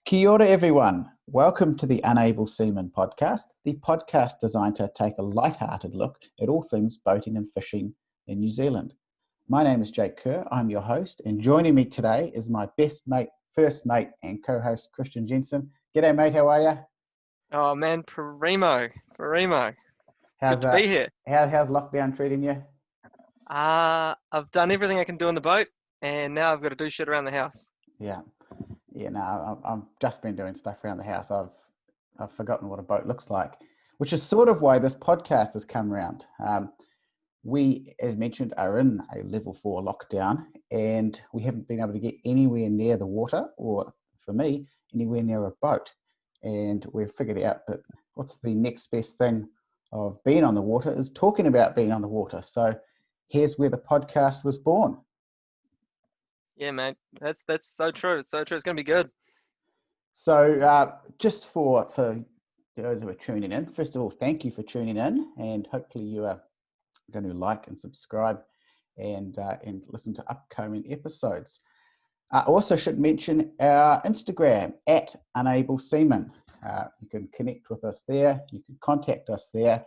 Kia ora, everyone. Welcome to the Unable Semen podcast, the podcast designed to take a light-hearted look at all things boating and fishing in New Zealand. My name is Jake Kerr. I'm your host, and joining me today is my best mate, first mate, and co-host Christian Jensen. G'day, mate. How are you? Oh man, Primo. It's How's good to be here. how's lockdown treating you? I've done everything I can do on the boat, and now I've got to do shit around the house. Yeah. No, I've just been doing stuff around the house. I've forgotten what a boat looks like, which is sort of why this podcast has come around. We, as mentioned, are in a level 4 lockdown, and we haven't been able to get anywhere near the water, or for me, anywhere near a boat. And we've figured out that what's the next best thing of being on the water is talking about being on the water. So here's where the podcast was born. Yeah, man, that's so true. It's so true. It's gonna be good. So just for those who are tuning in, first of all, thank you for tuning in, and hopefully you are going to like and subscribe and listen to upcoming episodes. I also should mention our Instagram at Unable Semen. You can connect with us there, you can contact us there,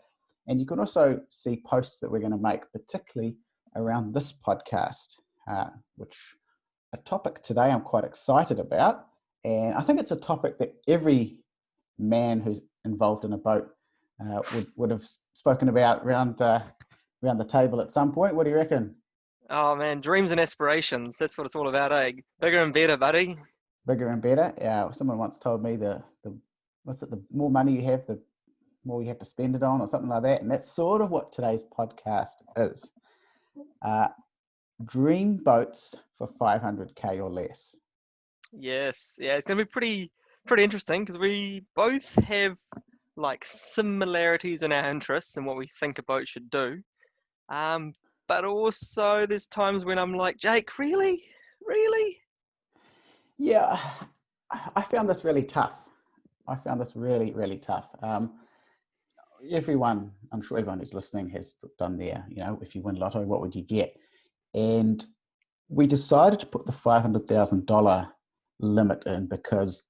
and you can also see posts that we're going to make, particularly around this podcast, which a topic today I'm quite excited about. And I think it's a topic that every man who's involved in a boat would have spoken about around the table at some point. What do you reckon? Oh man, dreams and aspirations. That's what it's all about, eh? Bigger and better, buddy. Bigger and better. Someone once told me the more money you have, the more you have to spend it on, or something like that. And that's sort of what today's podcast is. Dream boats for 500k or less. Yes, yeah, it's gonna be pretty interesting because we both have like similarities in our interests and what we think a boat should do. But also there's times when I'm like, Jake, really? Yeah, I found this really tough. I found this really, really tough. I'm sure everyone who's listening has done their, if you win lotto, what would you get? And we decided to put the $500,000 limit in because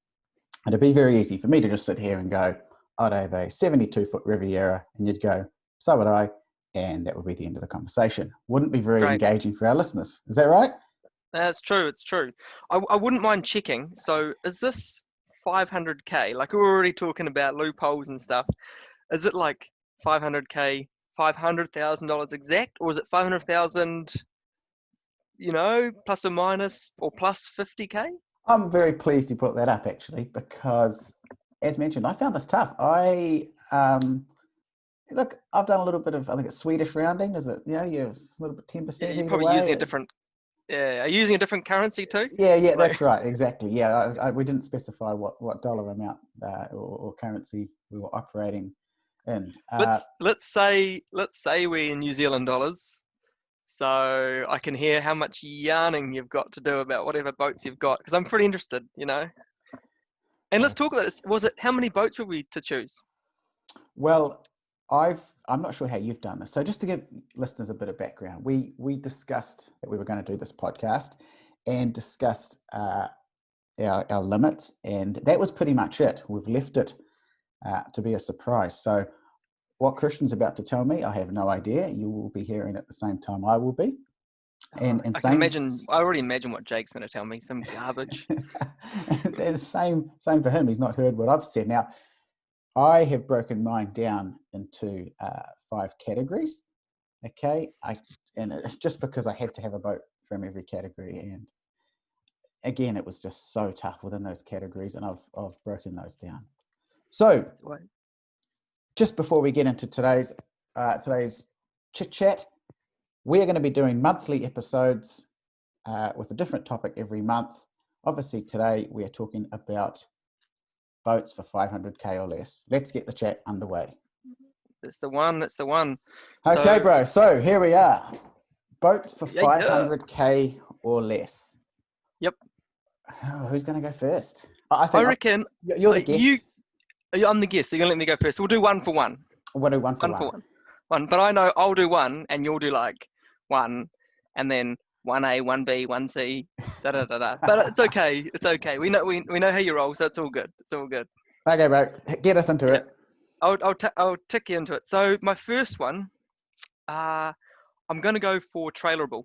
it'd be very easy for me to just sit here and go, I'd have a 72-foot Riviera, and you'd go, so would I, and that would be the end of the conversation. Wouldn't be very engaging for our listeners. Is that right? That's true. It's true. I wouldn't mind checking. So is this 500k? Like we're already talking about loopholes and stuff. Is it like 500k, $500,000 exact, or is it 500,000? Plus or minus, or plus 50k? I'm very pleased you brought that up, actually, because as mentioned, I found this tough. Look, I've done a little bit of, I think it's Swedish rounding. Is it, you're a little bit 10%? Yeah, you're probably using a different, are you using a different currency too? Yeah, that's right, exactly. Yeah, we didn't specify what dollar amount or currency we were operating in. Let's say we're in New Zealand dollars. So I can hear how much yarning you've got to do about whatever boats you've got, because I'm pretty interested, And let's talk about this. How many boats were we to choose? Well, I'm not sure how you've done this. So just to give listeners a bit of background, we discussed that we were going to do this podcast and discussed our limits, and that was pretty much it. We've left it to be a surprise. So what Christian's about to tell me, I have no idea. You will be hearing at the same time I will be. And I already imagine what Jake's going to tell me, some garbage. And same for him. He's not heard what I've said. Now, I have broken mine down into 5 categories. Okay, and it's just because I had to have a boat from every category, and again, it was just so tough within those categories, and I've broken those down. So, just before we get into today's chit chat, we are going to be doing monthly episodes with a different topic every month. Obviously, today we are talking about boats for 500k or less. Let's get the chat underway. That's the one. Okay, bro. So here we are. Boats for 500k or less. Yep. Oh, who's going to go first? I reckon you're the guest. I'm the guest. So you're going to let me go first. We'll do one for one. We'll do one for one. One. But I know I'll do one and you'll do like one. And then 1A, 1B, 1C, da da da da. But it's okay. It's okay. We know how you roll, so it's all good. It's all good. Okay, bro. Get us into Yeah. it. I'll tick you into it. So my first one, I'm gonna go for trailerable.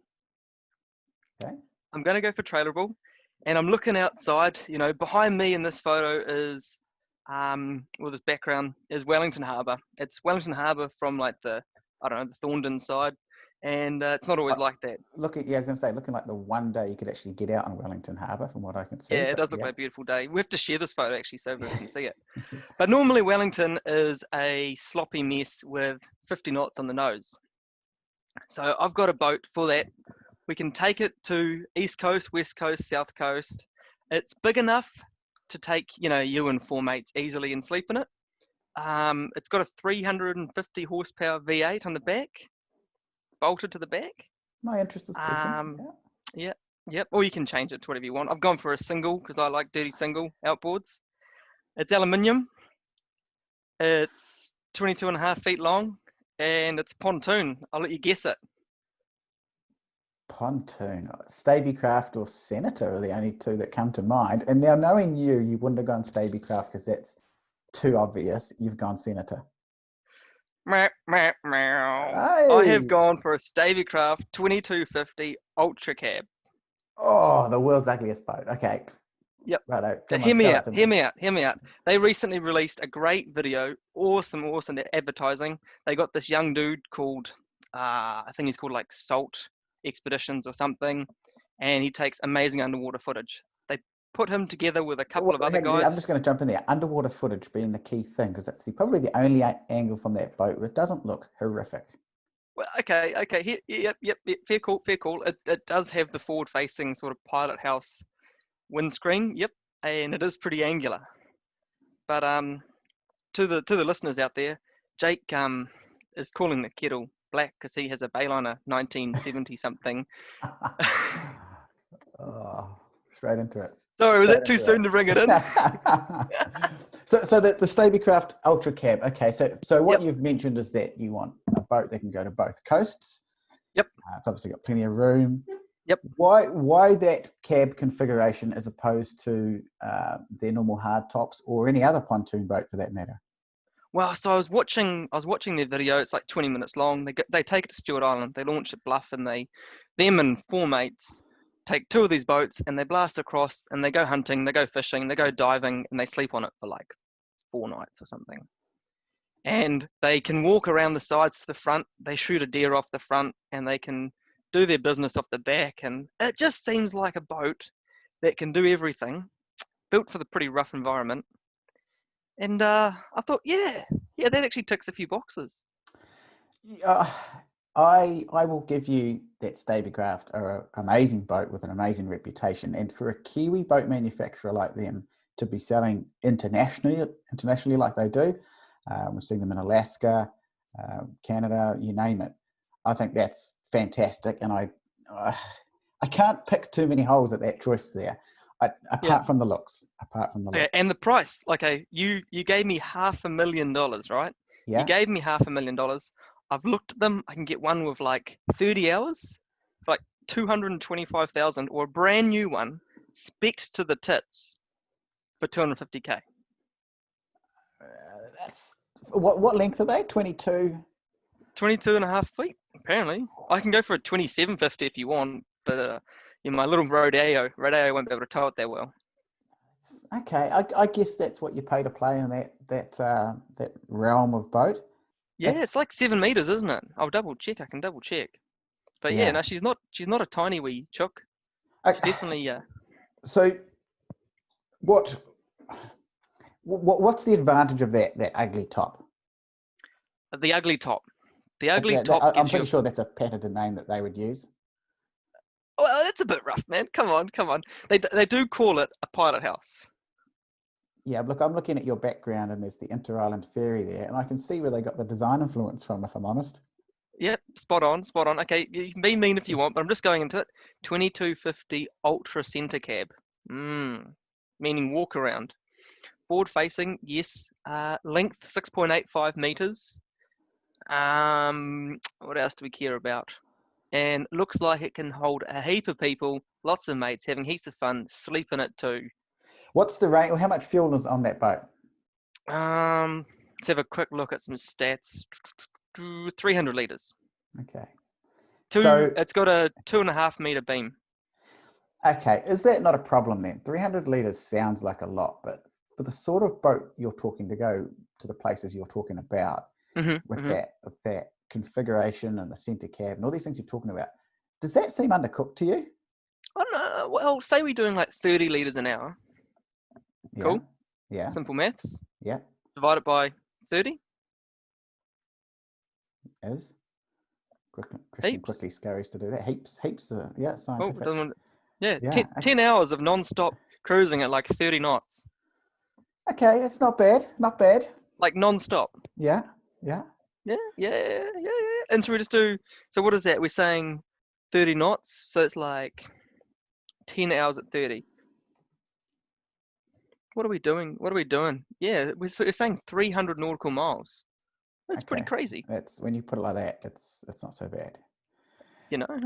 Okay. I'm gonna go for trailerable, and I'm looking outside. You know, behind me in this photo is, well, this background is Wellington Harbour. It's Wellington Harbour from like the, I don't know, the Thorndon side, and it's not always like that. I was going to say, looking like the one day you could actually get out on Wellington Harbour, from what I can see. Yeah, it But does look like a beautiful day. We have to share this photo actually so everyone can see it. But normally Wellington is a sloppy mess with 50 knots on the nose. So I've got a boat for that. We can take it to East Coast, West Coast, South Coast. It's big enough to take, you and four mates easily and sleep in it. It's got a 350 horsepower V8 on the back, bolted to the back. My interest is peaking. Yeah. Yep. Or you can change it to whatever you want. I've gone for a single because I like dirty single outboards. It's aluminium. It's 22.5 feet long, and it's pontoon. I'll let you guess it. Pontoon, Stabicraft or Senator are the only two that come to mind. And now, knowing you wouldn't have gone Stabicraft because that's too obvious. You've gone Senator. Meow, meow, meow. I have gone for a Stabicraft 2250 Ultra Cab. Oh, the world's ugliest boat. Okay. Yep. Righto. Hear me out. They recently released a great video. Awesome advertising. They got this young dude called, I think he's called like Salt Expeditions or something, and he takes amazing underwater footage. They put him together with a couple of other guys. I'm just going to jump in there. Underwater footage being the key thing, because that's probably the only angle from that boat where it doesn't look horrific. Well, okay. Yep. Fair call. It does have the forward-facing sort of pilot house windscreen. Yep, and it is pretty angular. But to the listeners out there, Jake is calling the kettle black because he has a Bayliner 1970 something. Oh, straight into it. Sorry, was that too soon to bring it in? So the Stabicraft Ultra Cab. Okay, so what you've mentioned is that you want a boat that can go to both coasts. Yep. It's obviously got plenty of room. Yep. Why that cab configuration as opposed to their normal hard tops or any other pontoon boat for that matter? Well, so I was watching their video. It's like 20 minutes long. They take it to Stewart Island. They launch at Bluff, and them and four mates take two of these boats and they blast across and they go hunting, they go fishing, they go diving, and they sleep on it for like 4 nights or something. And they can walk around the sides to the front. They shoot a deer off the front, and they can do their business off the back. And it just seems like a boat that can do everything, built for the pretty rough environment. And I thought, yeah, that actually ticks a few boxes. I will give you that Stabicraft are an amazing boat with an amazing reputation. And for a Kiwi boat manufacturer like them to be selling internationally like they do, we've seen them in Alaska, Canada, you name it. I think that's fantastic. And I can't pick too many holes at that choice there. Apart from the looks. And the price. Okay, you gave me $500,000, right? Yeah. You gave me $500,000. I've looked at them. I can get one with like 30 hours for like 225,000, or a brand new one, spec'd to the tits for 250K. That's what length are they? 22 and a half feet, apparently. I can go for a 2750 if you want, but my little rodeo won't be able to tow it that well. Okay, I guess that's what you pay to play in that realm of boat. Yeah, it's like 7 meters, isn't it? I'll double check. I can double check. But yeah, no, she's not a tiny wee chook. She's definitely. So, what's the advantage of that ugly top? The ugly top. The ugly top. I'm pretty sure that's a patented name that they would use. Well, that's a bit rough, man. Come on. They do call it a pilot house. Yeah, look, I'm looking at your background, and there's the Inter-Island Ferry there, and I can see where they got the design influence from, if I'm honest. Yep, spot on. Okay, you can be mean if you want, but I'm just going into it. 2250 Ultra Center Cab. Meaning walk around. Forward facing, yes. Length 6.85 meters. What else do we care about? and looks like it can hold a heap of people, lots of mates having heaps of fun, sleep in it too. What's the rate, or how much fuel is on that boat? Let's have a quick look at some stats. 300 liters. Okay. So, It's got a 2.5 meter beam. okay, is that not a problem then? 300 litres sounds like a lot, but for the sort of boat you're talking to go to the places you're talking about with that configuration and the centre cab and all these things you're talking about, does that seem undercooked to you? I don't know. Well, say we're doing like 30 liters an hour. Yeah, Cool. yeah, Simple maths. yeah, Divide it by 30. is. Christian Heaps. quickly scurries to do that. Heaps, yeah, Oh, it scientific. doesn't. Yeah, Yeah, 10 hours of non-stop cruising at like 30 knots. okay, it's not bad, not bad. Like non-stop. Yeah, yeah. Yeah. And so we just do, so what is that? We're saying 30 knots, so it's like 10 hours at 30. What are we doing? Yeah, we're saying 300 nautical miles. That's pretty Okay, crazy, that's when you put it like that, it's not so bad. you know? Like,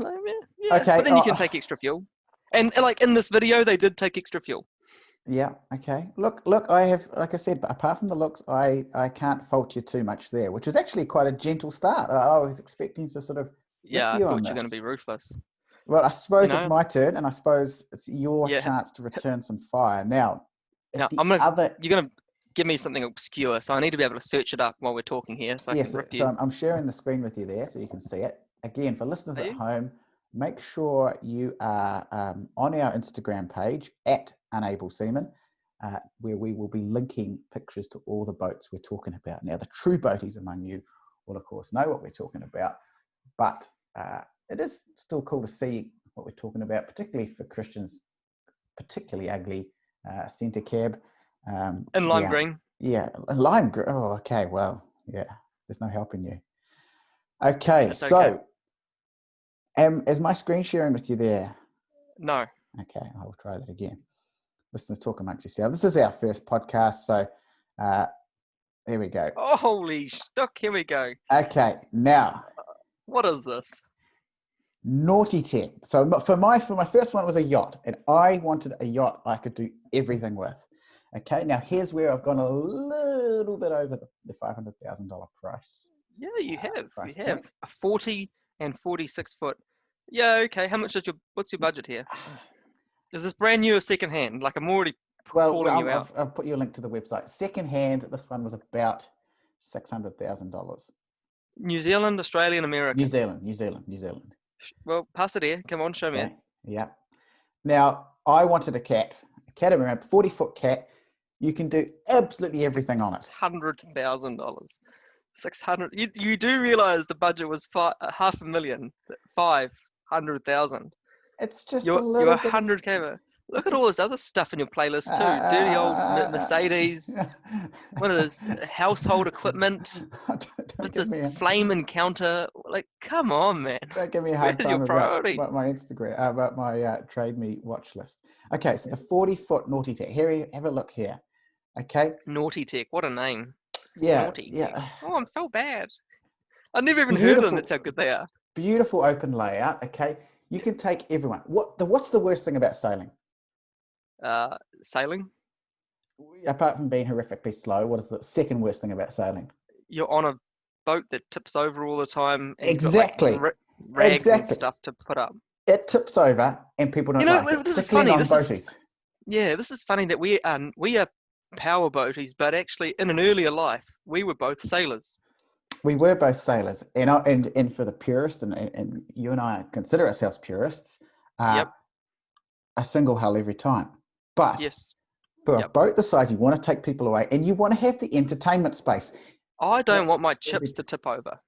yeah, but Okay, then you can take extra fuel. And like in this video, they did take extra fuel. yeah, okay. Look, I have, like I said, but apart from the looks, I can't fault you too much there, which is actually quite a gentle start. I was expecting to sort of rip Yeah, I you on thought you were going to be this. ruthless. Well, I You suppose it's know? my turn, and I suppose it's your Yeah. chance to return some fire. Now, Now at the other, you're gonna give me something obscure, so I need to be able to search it up while we're talking here, so I can yes, rip so you. I'm sharing the screen with you there so you can see it. Again, for listeners Are at you? home, make sure you are on our Instagram page at Unable Semen, where we will be linking pictures to all the boats we're talking about. Now, the true boaties among you will, of course, know what we're talking about, but it is still cool to see what we're talking about, particularly for Christian's particularly ugly centre cab. In lime green. Yeah, lime green. Oh, okay, well, yeah, there's no helping you. Okay, That's okay. so is my screen sharing with you there? No. Okay, I will try that again. Listeners, talk amongst yourselves. This is our first podcast, so here we go. Oh, holy stuck, here we go. Okay, now What is this? naughty tech. So for my first one was a yacht, and I wanted a yacht I could do everything with. Okay, now here's where I've gone a little bit over the $500,000 price. Yeah, you have. Price You have point. a 40 and 46 foot. Yeah, okay. What's your budget here? Is this brand new or second hand? Like I'm already Well, calling you out. I've put you a link to the website. Second hand, this one was about $600,000. New Zealand, Australian, New American. Zealand, New Zealand, New Zealand. Well, pass it here. Come on, show me it. Okay, yeah. Now, I wanted a catamaran, 40-foot cat. You can do absolutely everything on it. $600,000. 600. You do realize the budget was $500,000. 500,000. It's just a You're little bit. 100K. Look It's at just. all this other stuff in your playlist too. Dirty old Mercedes. What is this? Household equipment. Don't What's give this? me a Flame encounter. Like, come on, man. don't give me a hard Where's your time priorities? about my Instagram about my Trade Me watch list. Okay, so the 40-foot naughty tech. Here, have a look here. Okay, Naughty Tech. What a name. yeah, Naughty Tech. yeah. Oh, I'm so bad. I've never even heard of them. That's how Beautiful, good they are. beautiful open layout. Okay, you can take everyone. What's the worst thing about sailing? Sailing. Apart from being horrifically slow, what is the second worst thing about sailing? You're on a boat that tips over all the time, and you've got like Exactly. rags and Exactly. stuff to put up. It tips over and people don't like it, This is particularly funny. non-boaties. This is funny that we are power boaties, but actually in an earlier life we were both sailors. We were both sailors, and for the purists, and you and I consider ourselves purists, Yep. a single hull every time. But Yes. for a Yep. boat the size, you want to take people away, and you want to have the entertainment space. I don't want my That's chips to tip over.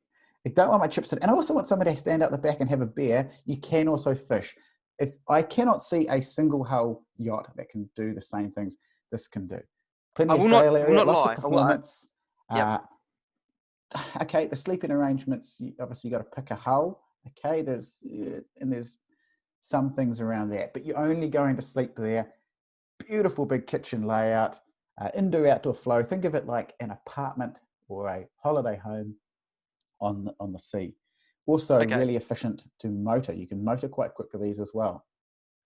I don't want my chips in, and I also want somebody to stand out the back and have a beer. You can also fish. If I cannot see a single hull yacht that can do the same things this can do. I Plenty of will sail not area, lots of lie. performance. Yep. Okay, the sleeping arrangements, obviously you got to pick a hull. Okay, there's some things around that, but you're only going to sleep there. Beautiful big kitchen layout, indoor outdoor flow. Think of it like an apartment or a holiday home on the sea. Also Okay. really efficient to motor. You can motor quite quick with these as well.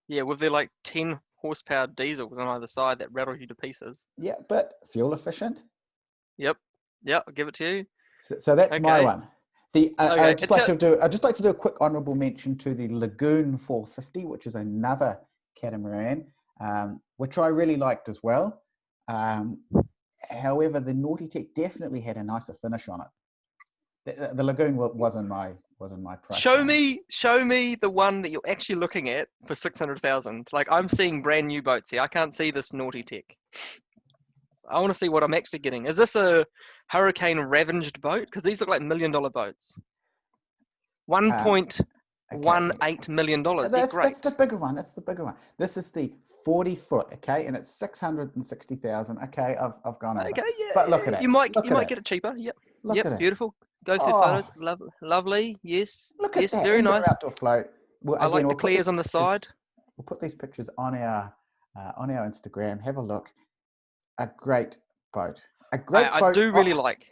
Yeah, with their like 10 horsepower diesels on either side that rattle you to pieces. Yeah, but fuel efficient. Yep. Yep. I'll give it to you. So that's my Okay. one. I'd Okay. just like to do a quick honourable mention to the Lagoon 450, which is another catamaran, which I really liked as well. However, the Naughty Tech definitely had a nicer finish on it. The Lagoon wasn't my price. Show me the one that you're actually looking at for 600,000. Like I'm seeing brand new boats here. I can't see this Naughty Tech. I want to see what I'm actually getting. Is this a hurricane ravaged boat? Because these look like $1 million boats. $1.18 million. Yeah, great. That's the bigger one. That's the bigger one. This is the 40 foot, okay, and it's 660,000. Okay, I've gone over. Okay, yeah. But look at it. You might get it cheaper. Yep. Look at it. Beautiful. Go through photos. Lovely. Yes. Look at that. Very Indoor nice. outdoor float. I like the clears on the side. We'll put these pictures on our Instagram. Have a look. A great boat. A great boat. I do really like.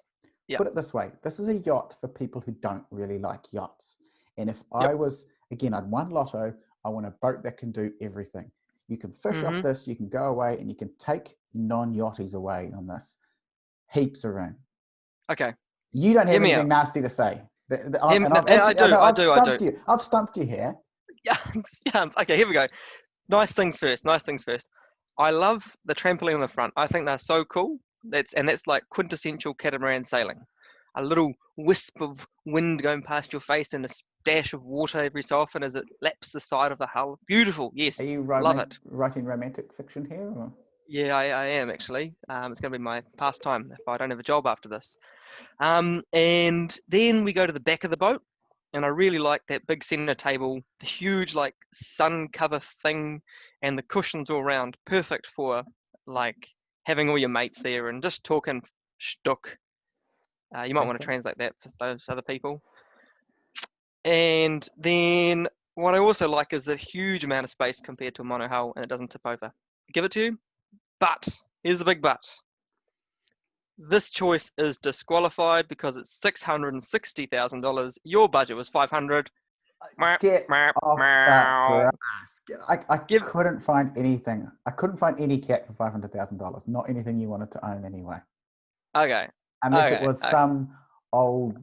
Put it this way. This is a yacht for people who don't really like yachts. And if I was, again, I'd won lotto, I want a boat that can do everything. You can fish off this, you can go away, and you can take non-yachties away on this. Heaps of room. Okay. You don't have anything nasty to say. I do. I've stumped you here. Yeah. Okay, here we go. Nice things first. I love the trampoline on the front. I think they're so cool. That's like quintessential catamaran sailing. A little wisp of wind going past your face and a dash of water every so often as it laps the side of the hull. Beautiful. Yes. Are you love it. writing romantic fiction here? Or? Yeah, I am actually. It's going to be my pastime if I don't have a job after this. And then we go to the back of the boat. And I really like that big center table, the huge like sun cover thing, and the cushions all around. Perfect for like having all your mates there and just talking shtuck. You might want to translate that for those other people. And then what I also like is the huge amount of space compared to a monohull, and it doesn't tip over. Give it to you. But here's the big but. This choice is disqualified because it's $660,000. Your budget was $500,000. Get off that grass. I couldn't find anything. I couldn't find any cat for $500,000. Not anything you wanted to own anyway. Okay. Unless it was some old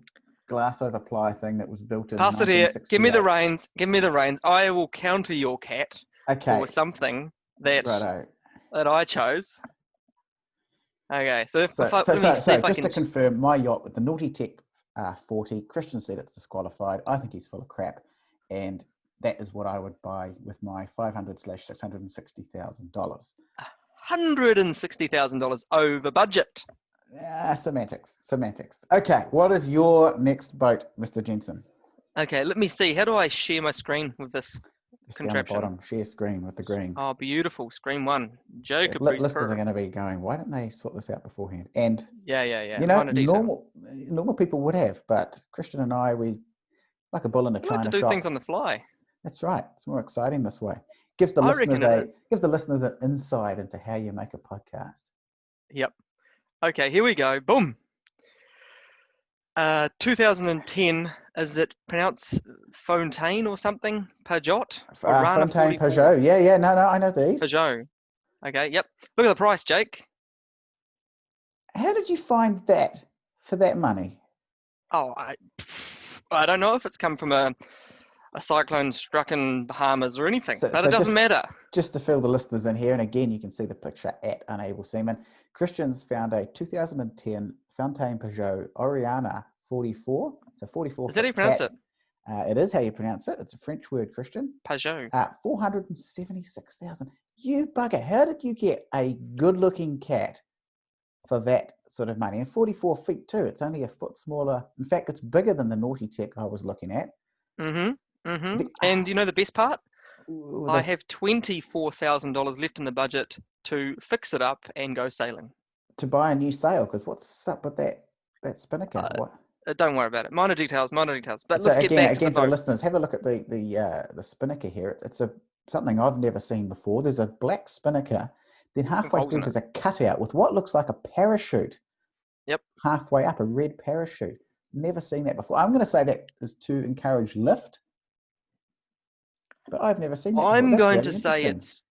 glass over ply thing that was built in. Pass it here. Give me the reins. I will counter your cat. Okay. Or something that I chose. Okay, so just to confirm, my yacht with the Naughty Tech 40, Christian said it's disqualified. I think he's full of crap, and that is what I would buy with my $500,000/$660,000. $160,000 over budget. Semantics. Okay, what is your next boat, Mr. Jensen? Okay, let me see. How do I share my screen with this contraption? Down the bottom, share screen with the green. Oh, beautiful. Screen one. Jacob. Listeners are going to be going, why didn't they sort this out beforehand? And yeah. You know, normal people would have, but Christian and I, we like a bull in a china shop. We like to do things on the fly. That's right. It's more exciting this way. Gives the listeners an insight into how you make a podcast. Yep. Okay, here we go. Boom. 2010, is it pronounced Fontaine or something? Peugeot? Fontaine Peugeot. Yeah. No, I know these. Peugeot. Okay, yep. Look at the price, Jake. How did you find that for that money? Oh, I don't know if it's come from a cyclone struck in Bahamas or anything, but it doesn't matter. Just to fill the listeners in here, and again, you can see the picture at Unable Semen. Christian's found a 2010 Fontaine Peugeot Oriana 44. So 44. Is that how you pronounce it? It is how you pronounce it. It's a French word, Christian. Peugeot. 476,000. You bugger. How did you get a good-looking cat for that sort of money? And 44 feet too. It's only a foot smaller. In fact, it's bigger than the Naughty Tech I was looking at. And you know the best part? I have $24,000 left in the budget to fix it up and go sailing. To buy a new sail, because what's up with that spinnaker? Don't worry about it. Minor details. But so let's get back to the for the listeners. Have a look at the spinnaker here. It's something I've never seen before. There's a black spinnaker. Then halfway through, there's a cutout with what looks like a parachute. Yep. Halfway up, a red parachute. never seen that before. I'm going to say that is to encourage lift, but I've never seen that before. I'm That's going really to say interesting. it's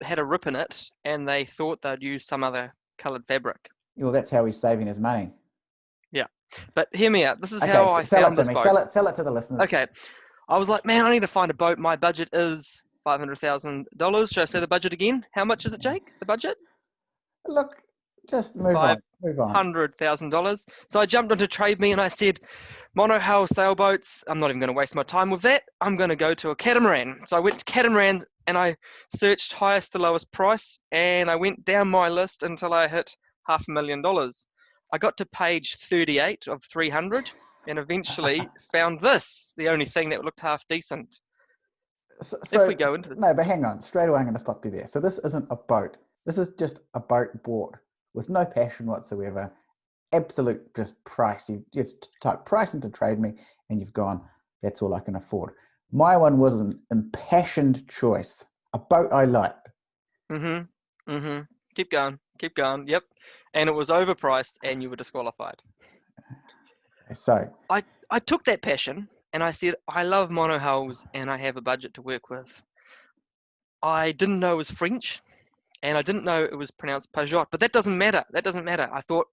had a rip in it, and they thought they'd use some other coloured fabric. Well, that's how he's saving his money. Yeah, but hear me out. This is Okay, how I sell it found to this me. boat. Sell it to the listeners. Okay, I was like, man, I need to find a boat. My budget is $500,000. Should I say the budget again? How much is it, Jake? The budget? Look, just move on. Move on. $500,000. So I jumped onto Trade Me and I said, monohull sailboats. I'm not even going to waste my time with that. I'm going to go to a catamaran. So I went to catamarans and I searched highest to lowest price, and I went down my list until I hit $500,000. I got to page 38 of 300 and eventually found this, the only thing that looked half decent. If we go into this. No, but hang on. Straight away, I'm going to stop you there. So this isn't a boat. This is just a boat bought with no passion whatsoever. Absolute just price. You've typed price into Trade Me and you've gone, that's all I can afford. My one was an impassioned choice. A boat I liked. Keep going. Yep. And it was overpriced and you were disqualified. So I took that passion and I said, I love monohulls and I have a budget to work with. I didn't know it was French and I didn't know it was pronounced Pajot, but that doesn't matter. I thought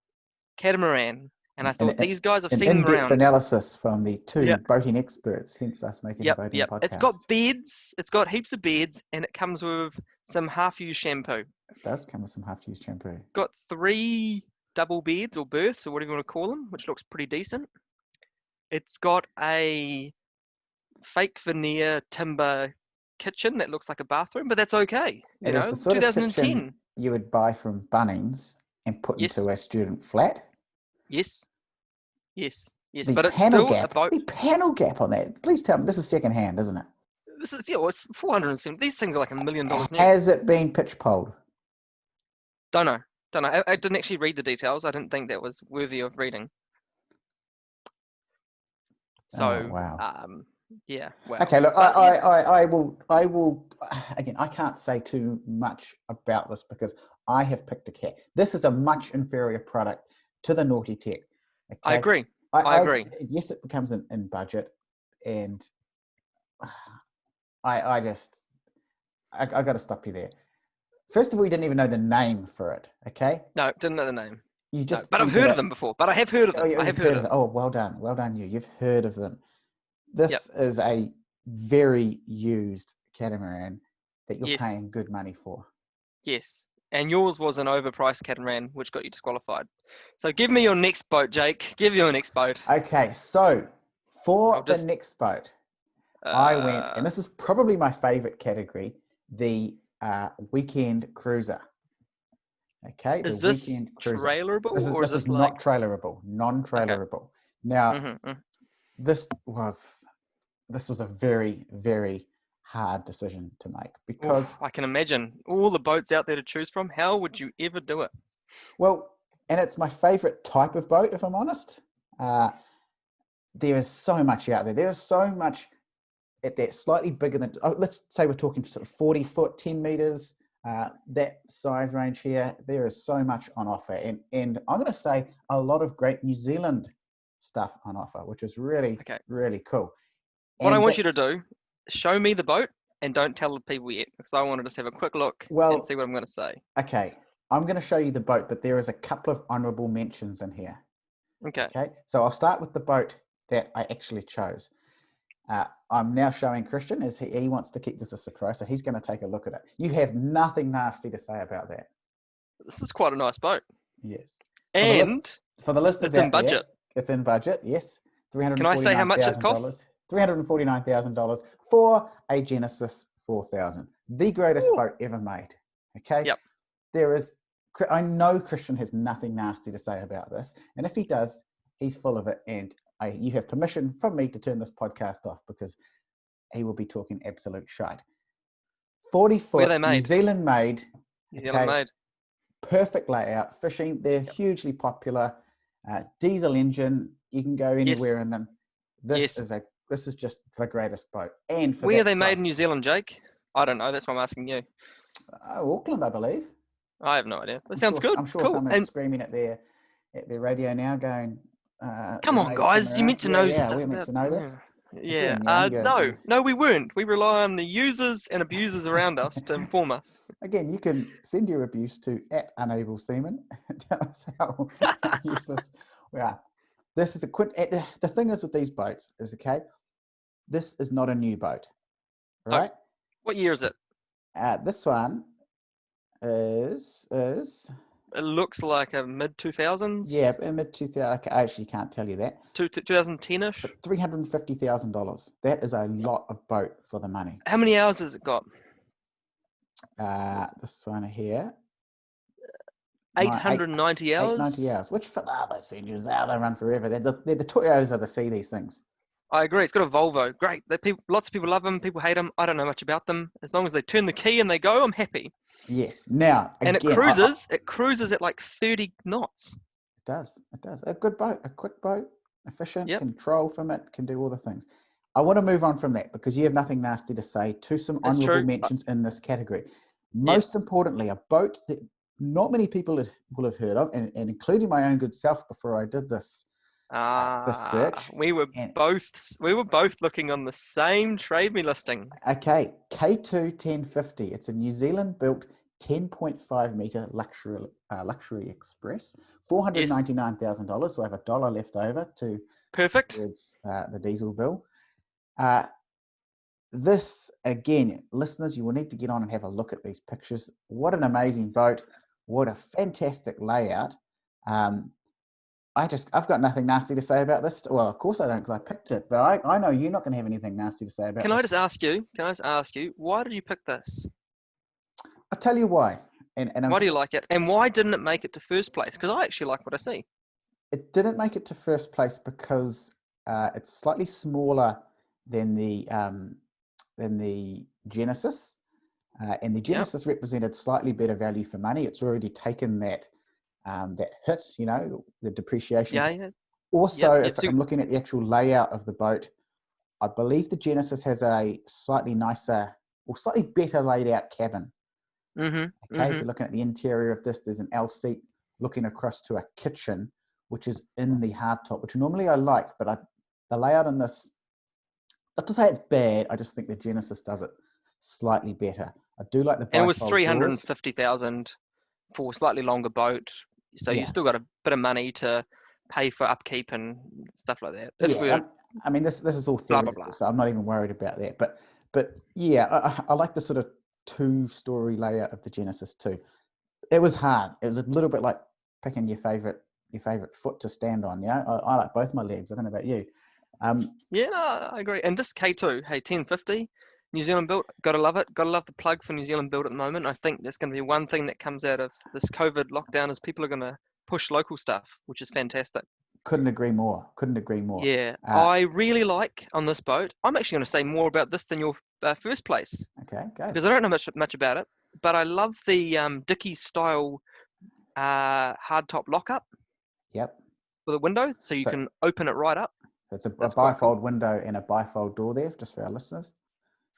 catamaran, and I thought these guys have seen them in-depth around. Analysis from the two boating experts, hence us making a boating podcast. It's got beds, it's got heaps of beds, and it comes with some half-used shampoo. It does come with some half-used shampoo. It's got 3 double beds or berths or whatever you want to call them, which looks pretty decent. It's got a fake veneer timber kitchen that looks like a bathroom, but that's okay. You know, the sort 2010. of kitchen you would buy from Bunnings and put into a student flat. Yes. The but it's still a boat. The panel gap on that. Please tell me this is second hand, isn't it? This is it's 470. These things are like $1 million new. Has it been pitch poled? Don't know. I didn't actually read the details. I didn't think that was worthy of reading. So, wow. Yeah. Well. Okay, look, I will. Again, I can't say too much about this because I have picked a cat. This is a much inferior product to the Naughty Tech. Okay? I agree. I agree. Yes, it becomes in budget, and I got to stop you there. First of all, you didn't even know the name for it. Okay. No, didn't know the name. You just. But I've heard of them before. But I have heard of them. I have heard of them. Oh, well done, you. You've heard of them. This is a very used catamaran that you're paying good money for. Yes. And yours was an overpriced catamaran, which got you disqualified. So give me your next boat, Jake. Give you a next boat. Okay, so for the next boat, I went, and this is probably my favorite category, the weekend cruiser. Okay, is this trailerable? This is not trailerable, non-trailerable. Okay. Now, this was a very, very hard decision to make because I can imagine all the boats out there to choose from. How would you ever do it? Well, and it's my favorite type of boat, if I'm honest. There is so much out there. There is so much that's slightly bigger than, let's say we're talking sort of 40 foot, 10 meters, that size range here. There is so much on offer. And I'm going to say a lot of great New Zealand stuff on offer, which is really, really cool. What I want you to do, show me the boat and don't tell the people yet, because I want to just have a quick look and see what I'm going to say. Okay, I'm going to show you the boat, but there is a couple of honourable mentions in here. Okay, so I'll start with the boat that I actually chose. I'm now showing Christian as he wants to keep this a surprise, so he's going to take a look at it. You have nothing nasty to say about that. This is quite a nice boat. Yes. And for the listeners it's in budget. It's in budget, yes. Can I say how much it costs? $349,000 for a Genesis 4000. The greatest boat ever made. Okay? Yep. I know Christian has nothing nasty to say about this. And if he does, he's full of it. And you have permission from me to turn this podcast off because he will be talking absolute shite. 40 foot, Where are they made? New Zealand made. New Zealand made. Perfect layout. Fishing, they're hugely popular. Diesel engine, you can go anywhere in them. This is just the greatest boat. And for where are they made in New Zealand, Jake? I don't know. That's why I'm asking you. Auckland, I believe. I have no idea. That sounds good. I'm sure someone's screaming at their radio now, going, Come on, Unable Semen guys, you meant owners. to Yeah, know yeah, stuff we're meant about. to know Yeah. this. Yeah. Again, yeah, No, we weren't. We rely on the users and abusers around us to inform us. again, you can send your abuse to @Unable Semen. Tell us how useless we are. This is the thing is with these boats is, okay, this is not a new boat, Oh, right? what year is it? This one is It looks like a mid 2000s. yeah, in mid 2000. I actually can't tell you that, 2010ish. but $350,000. That is a lot of boat for the money. How many hours has it got? This one here, 890 hours. 890 hours. Which for those engines, they run forever. They're the Toyotas of the sea. These things. I agree. It's got a Volvo. Great. Lots of people love them. People hate them. I don't know much about them. As long as they turn the key and they go, I'm happy. Yes. Now And again, it cruises at like 30 knots. it does. It does. A good boat, a quick boat, efficient, Yep. control from it, can do all the things. I want to move on from that because you have nothing nasty to say to some That's honourable true. mentions in this category. Most importantly, a boat that not many people will have heard of, and including my own good self before I did this search. We were And, both looking on the same Trade Me listing. okay, K2 1050. It's a New Zealand built 10.5 meter luxury express, $499,000. So I have $1 left over to Perfect. towards the diesel bill. This again, listeners, you will need to get on and have a look at these pictures. What an amazing boat! What a fantastic layout. I've got nothing nasty to say about this. Well, of course I don't, because I picked it. But I know you're not going to have anything nasty to say about it. Can I just ask you, why did you pick this? I'll tell you why. And why do you like it? And why didn't it make it to first place? Because I actually like what I see. It didn't make it to first place because it's slightly smaller than the Genesis. And the Genesis represented slightly better value for money. It's already taken that hit, the depreciation. Yeah. Also, if I'm looking at the actual layout of the boat, I believe the Genesis has a slightly nicer or slightly better laid out cabin. If you're looking at the interior of this, there's an L seat looking across to a kitchen, which is in the hardtop, which normally I like, but the layout in this, not to say it's bad, I just think the Genesis does it slightly better. I do like the bifold. And it was 350,000 for a slightly longer boat, so you still got a bit of money to pay for upkeep and stuff like that. I mean, this is all theoretical, so I'm not even worried about that. But yeah, I like the sort of 2-story layout of the Genesis too. It was hard. It was a little bit like picking your favorite foot to stand on. Yeah, I like both my legs. I don't know about you. I agree. And this K2, hey, 1050, New Zealand built. Gotta love it. Gotta love the plug for New Zealand built at the moment. I think that's going to be one thing that comes out of this COVID lockdown is people are going to push local stuff, which is fantastic. Couldn't agree more. Yeah, I really like on this boat. I'm actually going to say more about this than your first place. Okay, go. Because I don't know much about it, but I love the Dickies style hardtop lockup. Yep. With a window, so you can open it right up. It's a bifold window and a bifold door there, just for our listeners.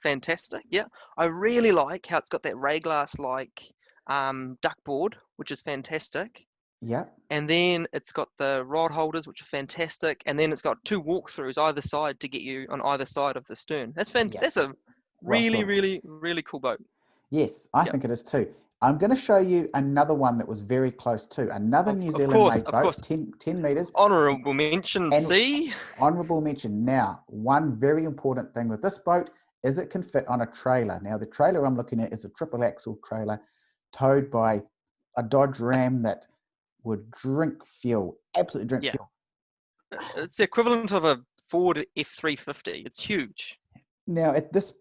Fantastic. Yeah, I really like how it's got that ray glass like duckboard, which is fantastic. Yeah. And then it's got the rod holders, which are fantastic. And then it's got 2 walkthroughs either side to get you on either side of the stern. That's fantastic. That's a really, really, really cool boat. Yes, I think it is too. I'm going to show you another one that was very close to another New Zealand-made boat, 10 meters. Honourable mention, C. Honourable mention. Now, one very important thing with this boat is it can fit on a trailer. Now, the trailer I'm looking at is a triple axle trailer towed by a Dodge Ram that would drink fuel, absolutely drink fuel. It's the equivalent of a Ford F350. It's huge. Now, at this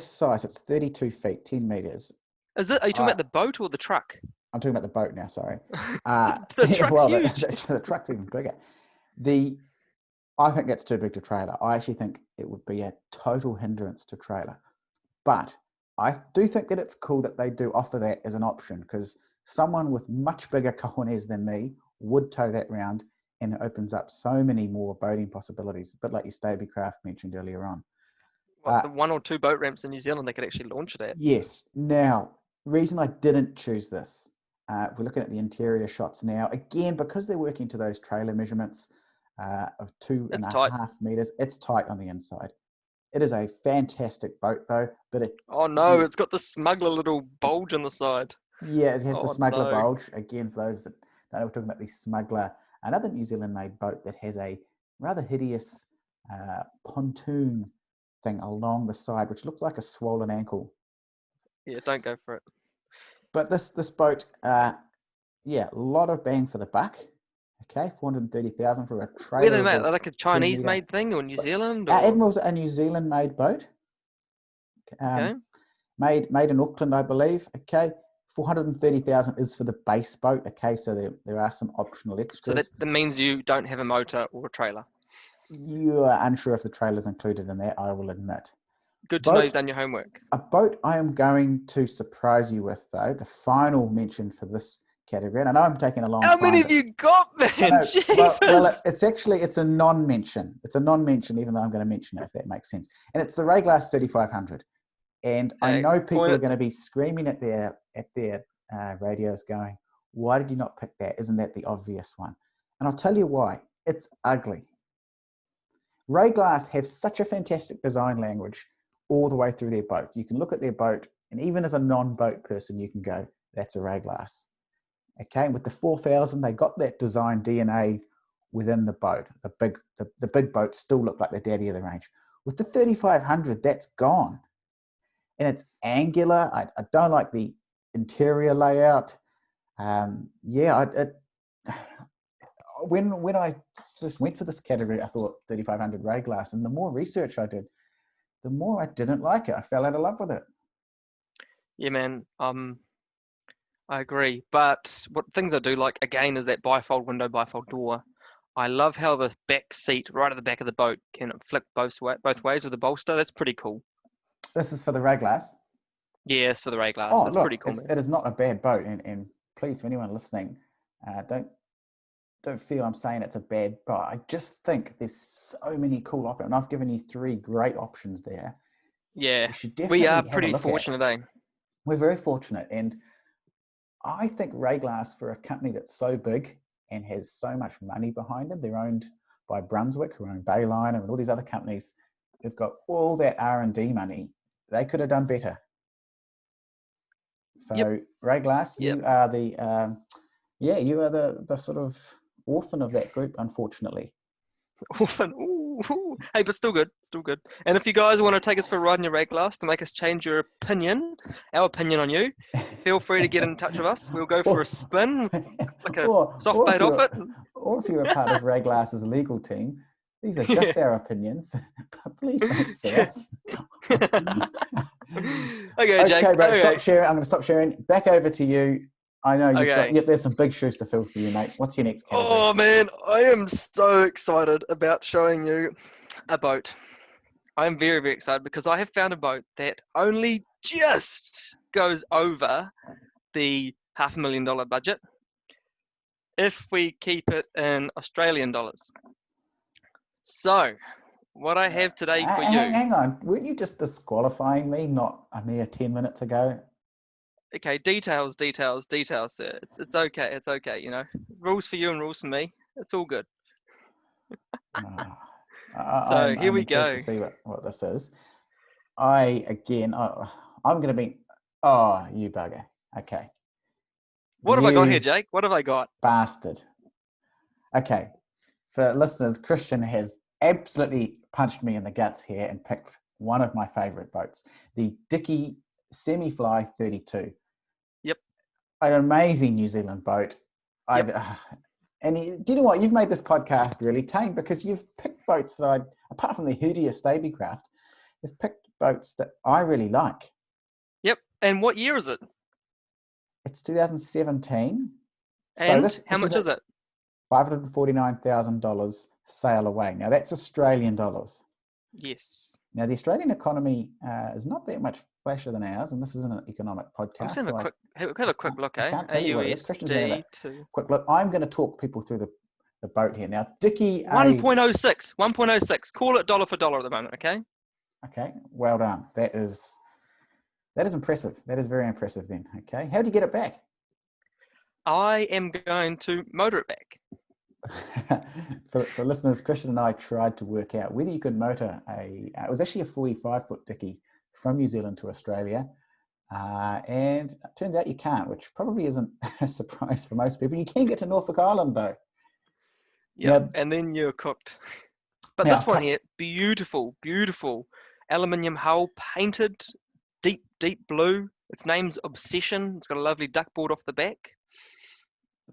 size, it's 32 feet, 10 meters. Are you talking about the boat or the truck? I'm talking about the boat now, sorry. The truck's huge. The truck's even bigger. I think that's too big to trailer. I actually think it would be a total hindrance to trailer. But I do think that it's cool that they do offer that as an option, because someone with much bigger cojones than me would tow that round, and it opens up so many more boating possibilities, a bit like your Stabicraft mentioned earlier on. The 1 or 2 boat ramps in New Zealand they could actually launch it at. Yes. Now, reason I didn't choose this, we're looking at the interior shots now. Again, because they're working to those trailer measurements, of 2.5 It's tight. meters. It's tight on the inside. It is a fantastic boat though, but Oh no, it's got the smuggler little bulge on the side. it has the Oh smuggler no. bulge. Again, for those that don't know, we're talking about the smuggler, another New Zealand-made boat that has a rather hideous pontoon thing along the side, which looks like a swollen ankle. Yeah, don't go for it. But this boat, a lot of bang for the buck. Okay, 430,000 for a Where they trailerable made like a 2 Chinese meter. made thing or New Zealand Our or Admiral's a New Zealand-made boat. okay. Made in Auckland, I believe. Okay, 430,000 is for the base boat. Okay, so there are some optional So extras. that means you don't have a motor or a trailer. You are unsure if the trailer's included in that, I will admit. Good to know you've done your homework. A boat I am going to surprise you with, though, the final mention for this category, and I know I'm taking a long time. How many have you got, man? No, well, Jesus. it's a non-mention. It's a non-mention, even though I'm going to mention it, if that makes sense. And it's the Rayglass 3500. And I Okay, know people point are it. going to be screaming at their radios, going, "Why did you not pick that? Isn't that the obvious one?" And I'll tell you why. It's ugly. Rayglass have such a fantastic design language all the way through their boats. You can look at their boat, and even as a non-boat person, you can go, "That's a Rayglass." Okay, and with the 4000, they got that design DNA within the boat. The big boats still look like the daddy of the range. With the 3500, that's gone, and it's angular. I don't like the interior layout. When I just went for this category, I thought 3500 Rayglass, and the more research I did, the more I didn't like it. I fell out of love with it. Yeah, man. I agree. But what things I do like again is that bifold window, bifold door. I love how the back seat, right at the back of the boat, can flip both ways with the bolster. That's pretty cool. This is for the Rayglass. Yeah, it's for the Rayglass. Oh, That's pretty look, cool, man. it is not a bad boat, and please, for anyone listening, don't feel I'm saying it's a bad boat. I just think there's so many cool options, and I've given you 3 great options there. Yeah, You should we are definitely have a pretty look at. fortunate, eh? We're very fortunate, and I think Rayglass, for a company that's so big and has so much money behind them, they're owned by Brunswick, who own Bayliner and all these other companies. They've got all that R&D money. They could have done better. So Yep. Rayglass, Yep. you are the sort of orphan of that group, unfortunately. Orphan. Ooh. Hey, but still good. Still good. And if you guys want to take us for a ride in your Rayglass to make us change our opinion on you, feel free to get in touch with us. We'll go for a spin, like a soft bait off it. Or if you're a part of Rayglass's legal team, these are just our opinions. Please don't sue us. Okay, Jake. Okay, bro, Okay. stop sharing. I'm going to stop sharing. Back over to you. I know you've got. Okay. Yep, there's some big shoes to fill for you, mate. What's your next category? Oh man, I am so excited about showing you a boat. I am very, very excited because I have found a boat that only just goes over the $500,000 budget if we keep it in Australian dollars. So, what I have today for you. Hang on. Weren't you just disqualifying me not a mere 10 minutes ago? Okay, details, sir. It's okay. It's okay. You know, rules for you and rules for me. It's all good. So here I'm we intrigued go. to see what this is. I'm going to be. Oh, you bugger. Okay. What have I got here, Jake? What have I got? Bastard. Okay. For listeners, Christian has absolutely punched me in the guts here and picked one of my favorite boats, the Dickey Semi-Fly 32. Yep. An amazing New Zealand boat. Yep. Do you know what? You've made this podcast really tame because you've picked boats that apart from the hideous Stabicraft, you've picked boats that I really like. Yep. And what year is it? It's 2017. And so how much is it? $549,000 sail away. Now that's Australian dollars. Yes. Now the Australian economy is not that much flashier than ours, and this isn't an economic podcast. I'm just have a quick look, eh? I can't tell you what it is. Christian's going to have a quick look. I'm going to talk people through the boat here. Now, Dickey... 1.06. Call it dollar for dollar at the moment, okay? Okay, well done. That is impressive. That is very impressive then, okay? How do you get it back? I am going to motor it back. for listeners, Christian and I tried to work out whether you could motor it was actually a 45-foot dickie from New Zealand to Australia. And it turns out you can't, which probably isn't a surprise for most people. You can get to Norfolk Island though. Yeah, Now, and then you're cooked. But now, this one here, beautiful, beautiful. Aluminium hull, painted, deep, deep blue. Its name's Obsession. It's got a lovely duckboard off the back.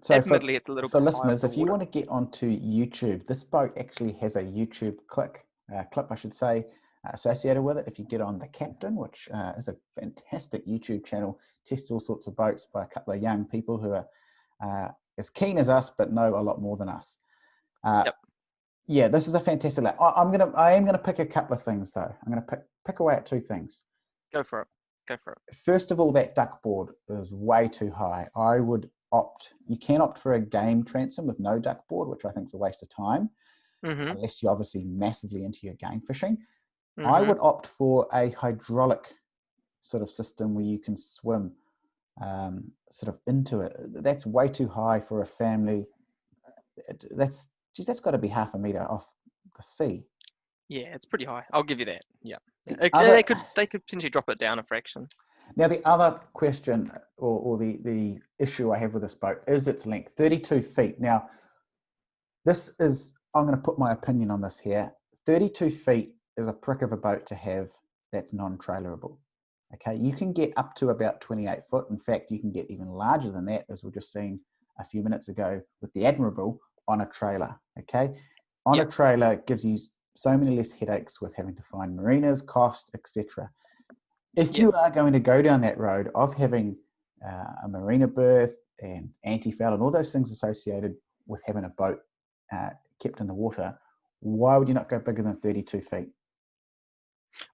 so Admittedly, it's a little for bit high off listeners, the if you water. want to get onto YouTube, this boat actually has a YouTube clip, I should say, associated with it. If you get on The Captain, which is a fantastic YouTube channel, tests all sorts of boats by a couple of young people who are as keen as us, but know a lot more than us. Yep. Yeah, this is a fantastic lap. I am gonna pick a couple of things though. I'm gonna pick away at two things. Go for it. Go for it. First of all, that duckboard is way too high. I would you can opt for a game transom with no duckboard, which I think is a waste of time, unless you're obviously massively into your game fishing. I would opt for a hydraulic sort of system where you can swim sort of into it. That's way too high for a family. That's got to be half a meter off the sea. Yeah, it's pretty high. I'll give you that. Yeah. Other, They could potentially drop it down a fraction. Now, the other question or the issue I have with this boat is its length, 32 feet. Now, I'm going to put my opinion on this here. 32 feet is a prick of a boat to have that's non-trailerable. Okay, you can get up to about 28 foot. In fact, you can get even larger than that, as we've just seen a few minutes ago with the Admirable on a trailer. Okay, on a trailer, it gives you so many less headaches with having to find marinas, cost, etc. If you are going to go down that road of having a marina berth and anti-foul and all those things associated with having a boat kept in the water, why would you not go bigger than 32 feet?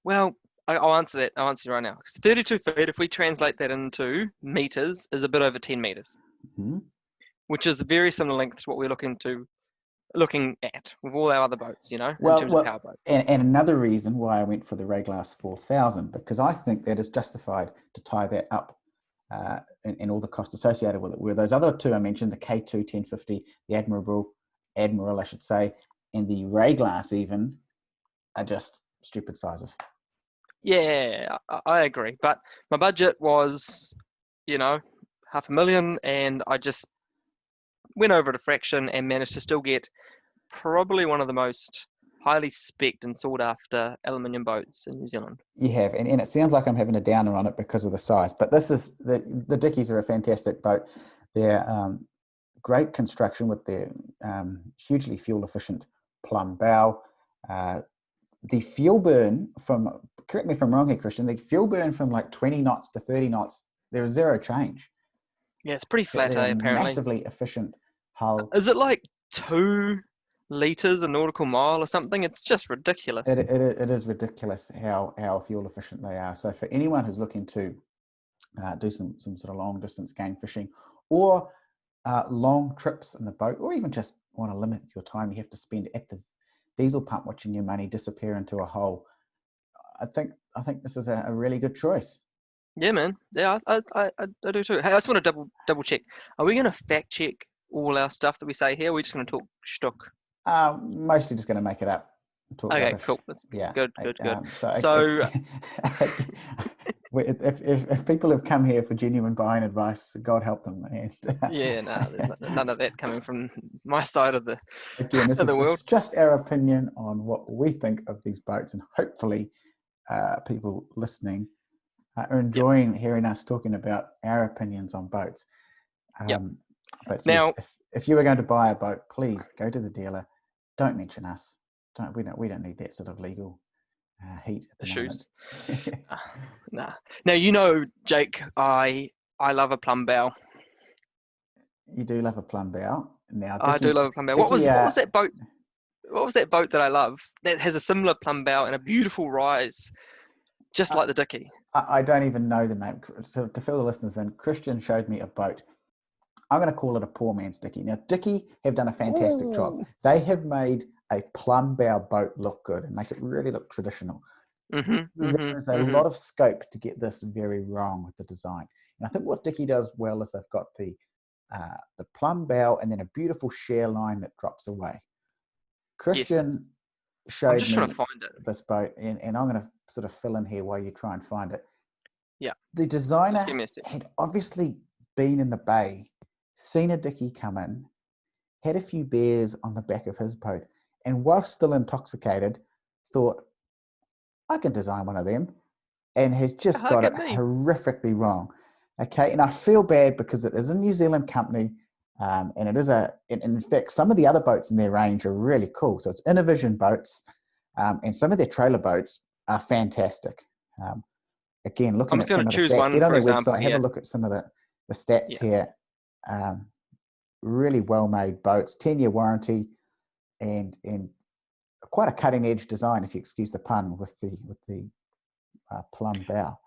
Well, I'll answer that. I'll answer you right now. 32 feet, if we translate that into meters, is a bit over 10 meters, which is a very similar length to what we're looking at with all our other boats, in terms of power boats. And another reason why I went for the Rayglass 4000, because I think that is justified to tie that up and all the costs associated with it. Where those other two I mentioned, the K2 1050, the Admiral, I should say, and the Rayglass even, are just stupid sizes. Yeah, I agree. But my budget was, $500,000, and I just went over it a fraction and managed to still get probably one of the most highly spec'd and sought after aluminium boats in New Zealand. You have, and it sounds like I'm having a downer on it because of the size, but this is the Dickies are a fantastic boat. They're great construction with their hugely fuel efficient plumb bow. The fuel burn from, correct me if I'm wrong here, Christian, the fuel burn from like 20 knots to 30 knots, there is zero change. Yeah, it's pretty flat, apparently. Massively efficient hull. Is it like 2 liters a nautical mile or something? It's just ridiculous. It is ridiculous how fuel efficient they are. So for anyone who's looking to do some sort of long distance game fishing or long trips in the boat, or even just want to limit your time you have to spend at the diesel pump watching your money disappear into a hole, I think this is a really good choice. Yeah, man. Yeah, I do too. Hey, I just want to double check. Are we going to fact check all our stuff that we say here? Or are we just going to talk shtuck? Mostly just going to make it up. Okay, rubbish. Cool. That's good. So if people have come here for genuine buying advice, God help them. And yeah, no, there's none of that coming from my side of the world. This is just our opinion on what we think of these boats, and hopefully people listening are enjoying hearing us talking about our opinions on boats. But now, yes, if you were going to buy a boat, please go to the dealer. Don't mention us. We don't need that sort of legal heat at the moment. Nah. Now, Jake, I love a plumb bow. You do love a plumb bow. Now, I do love a plumb bow. What was that boat? What was that boat that I love that has a similar plumb bow and a beautiful rise, just like the Dickie? I don't even know the name. To fill the listeners in, Christian showed me a boat. I'm going to call it a poor man's Dickie. Now, Dickie have done a fantastic job. They have made a plumb bow boat look good and make it really look traditional. There is a lot of scope to get this very wrong with the design. And I think what Dickie does well is they've got the plumb bow and then a beautiful sheer line that drops away. Yes. Christian I'm showed just trying me to find it. this boat, and I'm going to sort of fill in here while you try and find it. Yeah. The Just designer give me a sec. had obviously been in the bay, seen a dickie come in, had a few beers on the back of his boat, and whilst still intoxicated, thought, I can design one of them, and has just got it horrifically wrong. Okay, and I feel bad because it is a New Zealand company, and it is in fact, some of the other boats in their range are really cool. So it's Innovision boats, and some of their trailer boats are fantastic. Again, I'm looking just at going some to of the choose stats, one, get on for their example, website, have a here. look at some of the stats Yeah. here. Really well-made boats, 10-year warranty, and quite a cutting-edge design, if you excuse the pun, with the plumb bow.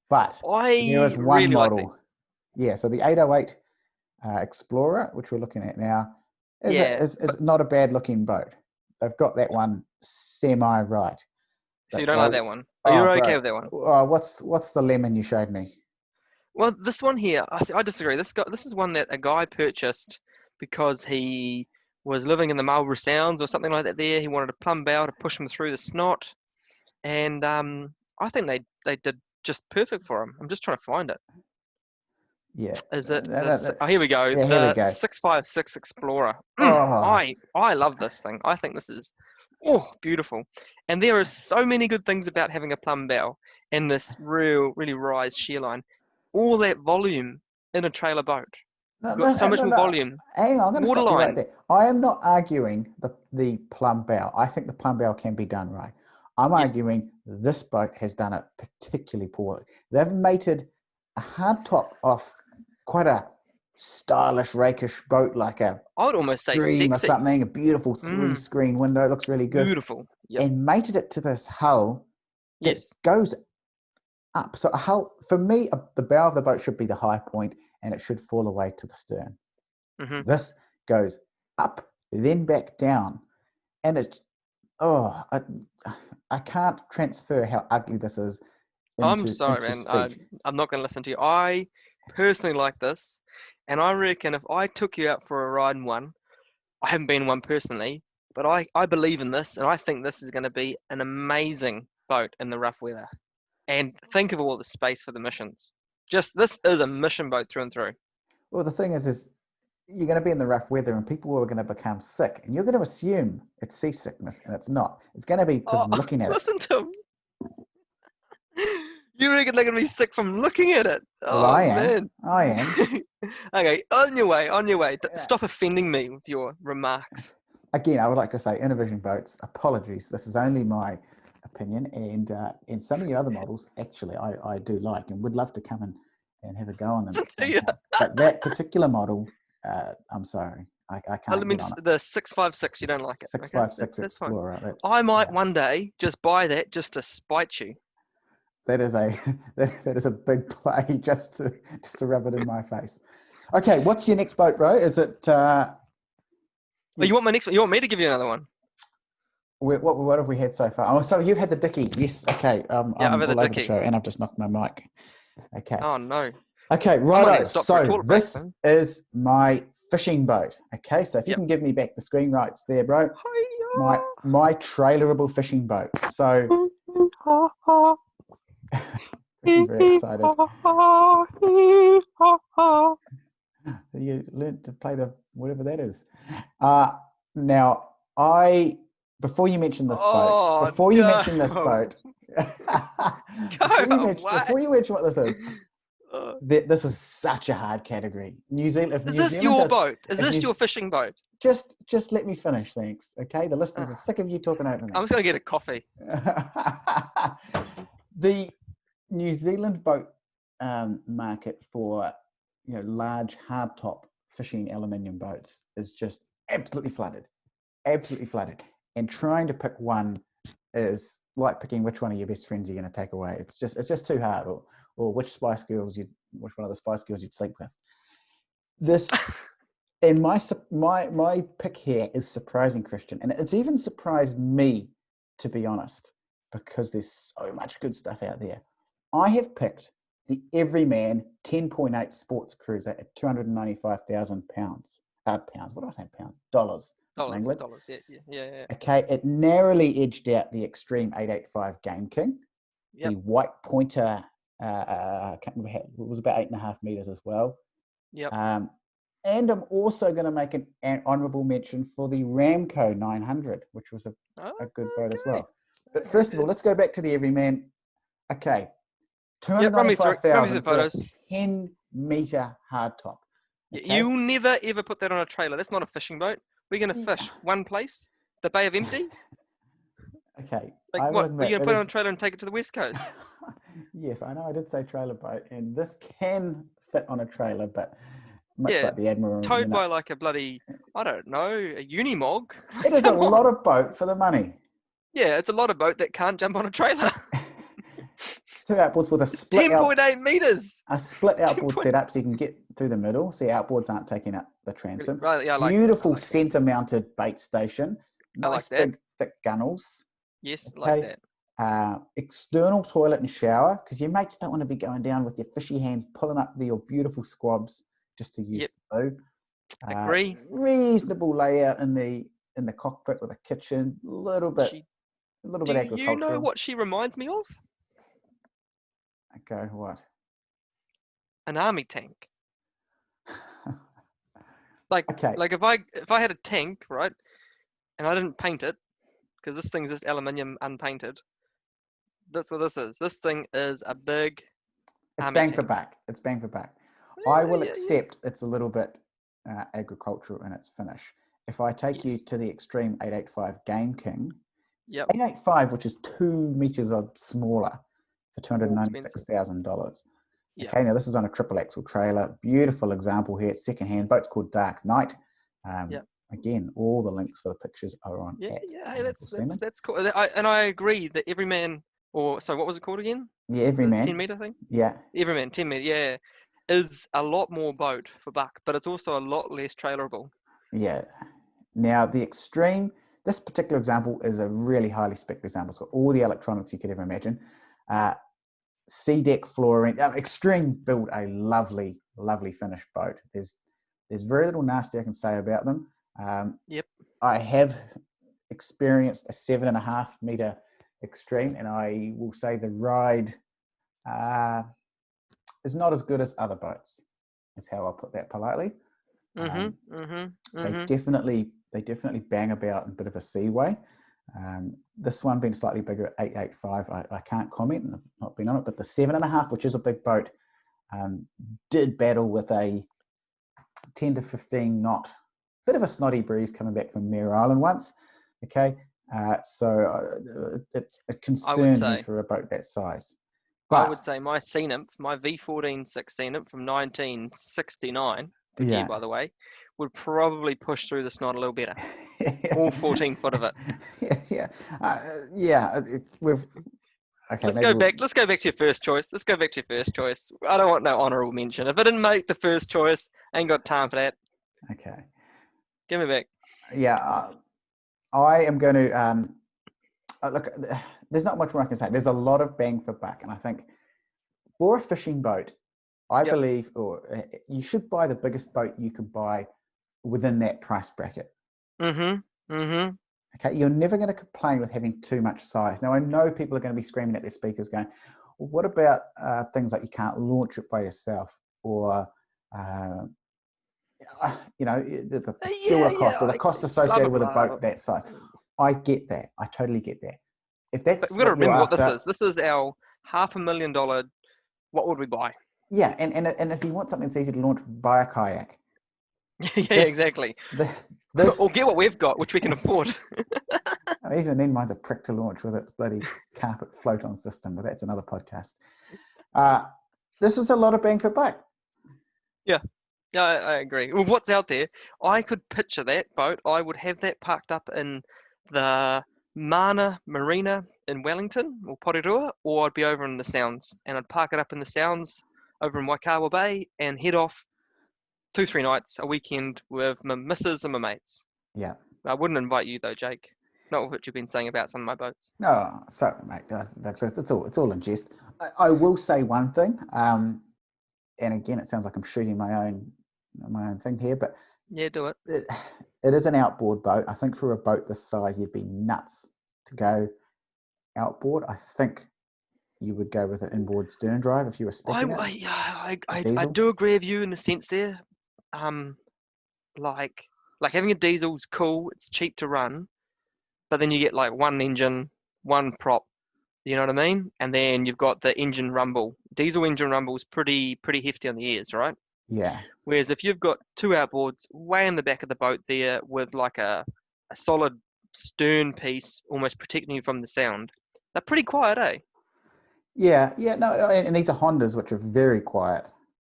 But there is I one really like model. these. Yeah, so the 808 Explorer, which we're looking at now, Yeah. is not a bad-looking boat. They've got that one semi-right. So you But don't like that one? Oh, oh, you're okay bro, with that one? what's the lemon you showed me? Well, this one here, I disagree. This is one that a guy purchased because he was living in the Marlborough Sounds or something like that there. He wanted a plumb bow to push him through the snot. And I think they did just perfect for him. I'm just trying to find it. Yeah. Is it this? Oh, here we go. Yeah, here we The go. 656 Explorer. Oh, I love this thing. I think this is beautiful. And there are so many good things about having a plumb bow and this really rise shear line. All that volume in a trailer boat. You've got so much more no. volume. Hang on, I'm going to stop you right Waterline. there. I am not arguing the plumb bow. I think the plumb bow can be done right. I'm Yes. arguing this boat has done it particularly poorly. They've mated a hardtop off quite a stylish, rakish boat, like a I would almost say Dream or sexy. something, a beautiful 3-screen window. It looks really good. Beautiful. Yep. And mated it to this hull that Yes. goes up. So a hull, for me, the bow of the boat should be the high point and it should fall away to the stern. Mm-hmm. This goes up, then back down. And it's, I can't transfer how ugly this is I'm sorry, man. speech. I'm not going to listen to you. I personally like this, and I reckon if I took you out for a ride in one, I haven't been in one personally, but I believe in this, and I think this is going to be an amazing boat in the rough weather. And think of all the space for the missions. Just this is a mission boat through and through. Well, the thing is you're going to be in the rough weather and people are going to become sick and you're going to assume it's seasickness and it's not. It's going to be because looking at listen to him. You reckon they're going to be sick from looking at it? Well, Oh, man. I am. Okay, on your way. Stop offending me with your remarks. Again, I would like to say Innovision boats, apologies. This is only my opinion. And some of your other models, actually, I do like and would love to come and have a go on them. But that particular model, I'm sorry. I can't get on it. The 656, you don't like it. 656 Explorer. I might one day just buy that just to spite you. That is a big play just to rub it in my face. Okay, what's your next boat, bro? Is it? You want my next one? You want me to give you another one? What have we had so far? Oh, so you've had the Dickie. Yes. Okay. I'm I've had all the over Dickie. the show, and I've just knocked my mic. Okay. Oh no. Okay, righto. So this is my fishing boat. Okay, so if you can give me back the screen rights there, bro. My trailerable fishing boat. So. I'm very excited. You learned to play the whatever that is. Now before you mention this boat, before you mention what this is, this is such a hard category. New Zealand. Is this your boat? Is this your fishing boat? Just let me finish, thanks. Okay, the listeners are sick of you talking over me. I'm just gonna get a coffee. The New Zealand boat market for large hardtop fishing aluminium boats is just absolutely flooded, and trying to pick one is like picking which one of your best friends you're going to take away. It's just too hard, or which one of the Spice Girls you'd sleep with. This and my pick here is surprising, Christian, and it's even surprised me, to be honest, because there's so much good stuff out there. I have picked the Everyman 10.8 sports cruiser at £295,000. Pounds. What do I say? Pounds. Dollars. Dollars. Yeah. Okay, it narrowly edged out the Extreme 885 Game King. Yep. The White Pointer, I can't remember, it was about 8.5 meters as well. Yep. And I'm also going to make an honourable mention for the Ramco 900, which was a good boat as well. But first of all, let's go back to the Everyman. Okay, $295,000 for a 10-meter hardtop. Okay? You'll never ever put that on a trailer. That's not a fishing boat. We're going to fish one place, the Bay of Empty. Okay. Like what? Are you going to put it on a trailer and take it to the West Coast? Yes, I know I did say trailer boat, and this can fit on a trailer, but much like the Admiral. Towed by like a bloody, I don't know, a Unimog. It is a lot of boat for the money. Yeah, it's a lot of boat that can't jump on a trailer. 2 outboards with a split 10.8 meters. A split outboard setup so you can get through the middle. So outboards aren't taking up the transom. Right, yeah, Beautiful centre-mounted bait station. Nice big thick gunnels. Yes, like that. External toilet and shower, because your mates don't want to be going down with your fishy hands pulling up your beautiful squabs just to use the loo. Agree. Reasonable layout in the cockpit with a kitchen, a little bit agricultural. Do you know what she reminds me of? Okay, what? An army tank. Like if I had a tank, right, and I didn't paint it, because this thing's just aluminium unpainted. That's what this is. This thing is a big. It's bang for buck. It's bang for buck. I will accept it's a little bit agricultural in its finish. If I take you to the Extreme 885 Game King, 885, which is 2 meters smaller, for $296,000. Okay, now this is on a triple axle trailer. Beautiful example here. It's secondhand. Boat's called Dark Knight. Again, all the links for the pictures are on. That's cool. And I agree that Everyman, what was it called again? Yeah, Everyman. 10-meter thing. Yeah. Everyman 10 meter. Yeah, is a lot more boat for buck, but it's also a lot less trailerable. Yeah. Now the Extreme. This particular example is a really highly spec example. It's got all the electronics you could ever imagine. Sea deck flooring. Extreme built a lovely finished boat. There's very little nasty I can say about them. I have experienced a 7.5 meter Extreme, and I will say the ride is not as good as other boats. Is how I'll put that politely. They definitely bang about in a bit of a seaway. This one being slightly bigger at 885, I can't comment, and I've not been on it, but the 7.5, which is a big boat, did battle with a 10 to 15 knot, bit of a snotty breeze coming back from Mare Island once. Okay, so it concerned me for a boat that size. But I would say my Sea Nymph, my V14-6 Sea Nymph from 1969, good year by the way, would probably push through the snot a little better. All 14 foot of it. Okay. Let's go back to your first choice. I don't want no honourable mention. If I didn't make the first choice, I ain't got time for that. Okay. Give me back. Yeah, I am going to look. There's not much more I can say. There's a lot of bang for buck, and I think for a fishing boat, I believe, you should buy the biggest boat you could buy within that price bracket. Okay, you're never going to complain with having too much size. Now, I know people are going to be screaming at their speakers going, well, what about things like you can't launch it by yourself, or the fuel cost, or the cost associated with a boat that size. I get that. I totally get that. If that's, we've got to remember what this is. This is our $500,000. What would we buy? Yeah, and if you want something that's easy to launch, buy a kayak. Exactly. Or get what we've got, which we can afford. Even then, mine's a prick to launch with its bloody carpet float-on system, but that's another podcast. This is a lot of bang for buck. Yeah, I agree. Well, what's out there, I could picture that boat. I would have that parked up in the Mana Marina in Wellington or Porirua, or I'd be over in the Sounds, and I'd park it up in the Sounds over in Waikawa Bay and head off 2-3 nights a weekend with my missus and my mates. Yeah. I wouldn't invite you though, Jake. not what you've been saying about some of my boats. No, sorry, mate. It's all in jest. I will say one thing, and again, it sounds like I'm shooting my own thing here, but Yeah, do it. it is an outboard boat. I think for a boat this size, you'd be nuts to go outboard. I think you would go with an inboard stern drive if you were specing it. I do agree with you in a sense there. Like having a diesel's cool. It's cheap to run, but then you get like one engine, one prop. You know what I mean? And then you've got the engine rumble. Diesel engine rumble is pretty hefty on the ears, right? Yeah. Whereas if you've got two outboards way in the back of the boat there with like a solid stern piece almost protecting you from the sound, they're pretty quiet, eh? Yeah, no, and these are Hondas, which are very quiet.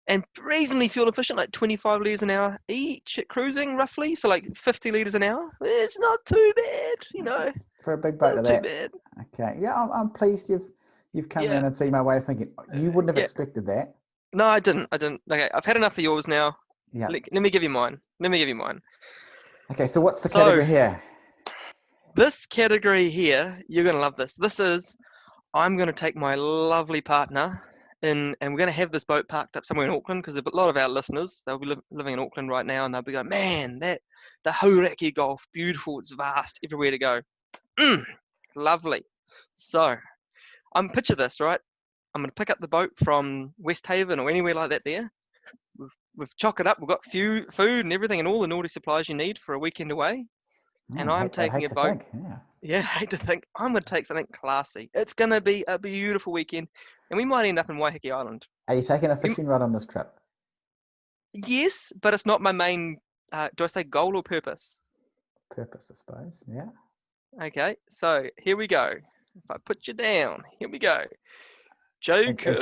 And reasonably fuel efficient, like 25 litres an hour each at cruising, roughly. So like 50 litres an hour. It's not too bad, you know. For a big boat Not like too that. bad. Okay. Yeah, I'm pleased you've come Yeah. in and seen my way of thinking. You wouldn't have Yeah. expected that. No, I didn't. Okay, I've had enough of yours now. Yeah. Let me give you mine. Okay, so what's the category here? This category here, you're going to love this. I'm going to take my lovely partner in, and we're going to have this boat parked up somewhere in Auckland because a lot of our listeners, they'll be living in Auckland right now and they'll be going, man, the Hauraki Gulf, beautiful, it's vast, everywhere to go. Lovely. So, picture this, right? I'm going to pick up the boat from West Haven or anywhere like that there. We've chock it up. We've got food and everything and all the naughty supplies you need for a weekend away. And I'm taking a boat. Yeah, I hate to think. I'm going to take something classy. It's going to be a beautiful weekend. And we might end up in Waiheke Island. Are you taking a fishing rod on this trip? Yes, but it's not my main, do I say goal or purpose? Purpose, I suppose. Yeah. Okay, so here we go. If I put you down, here we go. Joker.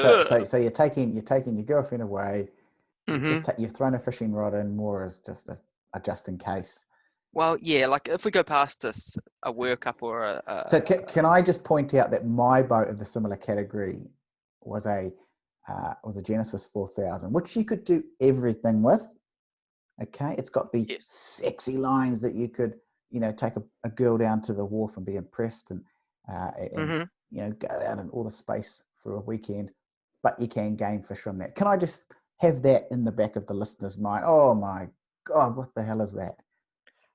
So you're taking your girlfriend away. Mm-hmm. You've thrown a fishing rod in more as just a just in case. Well, yeah, like if we go past this, a workup or a So can I just point out that my boat of the similar category was a Genesis 4000, which you could do everything with. Okay, it's got the sexy lines that you could, take a girl down to the wharf and be impressed and go out in all the space for a weekend, but you can game fish from that. Can I just have that in the back of the listener's mind? Oh my God, what the hell is that?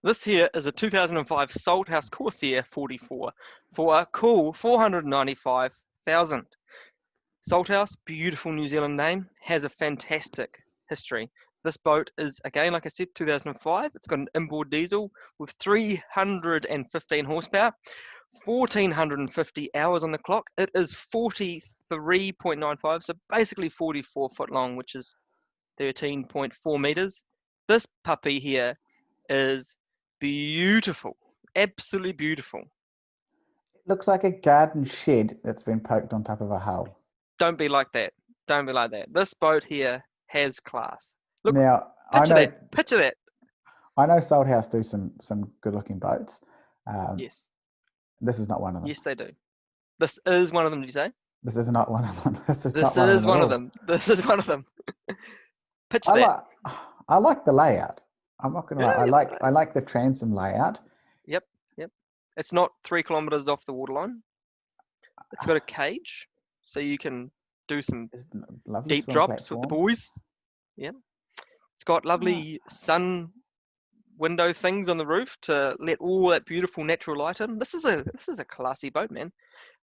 This here is a 2005 Salthouse Corsair 44 for a cool 495,000. Salthouse, beautiful New Zealand name, has a fantastic history. This boat is, again, like I said, 2005. It's got an inboard diesel with 315 horsepower, 1,450 hours on the clock. It is 43.95, so basically 44 foot long, which is 13.4 meters. This puppy here is beautiful, absolutely beautiful. It looks like a garden shed that's been poked on top of a hull. Don't be like that. This boat here has class. Look, now, picture that. I know Salthouse do some good-looking boats. Yes. This is not one of them. Yes, they do. This is one of them, did you say? This is not one of them. This is one of them. This is one of them. Picture that. I like the layout. I'm not going to lie. I like the transom layout. Yep. It's not 3 kilometers off the waterline. It's got a cage, so you can do some deep drops with the boys. Yeah. It's got lovely sun window things on the roof to let all that beautiful natural light in. This is a classy boat, man.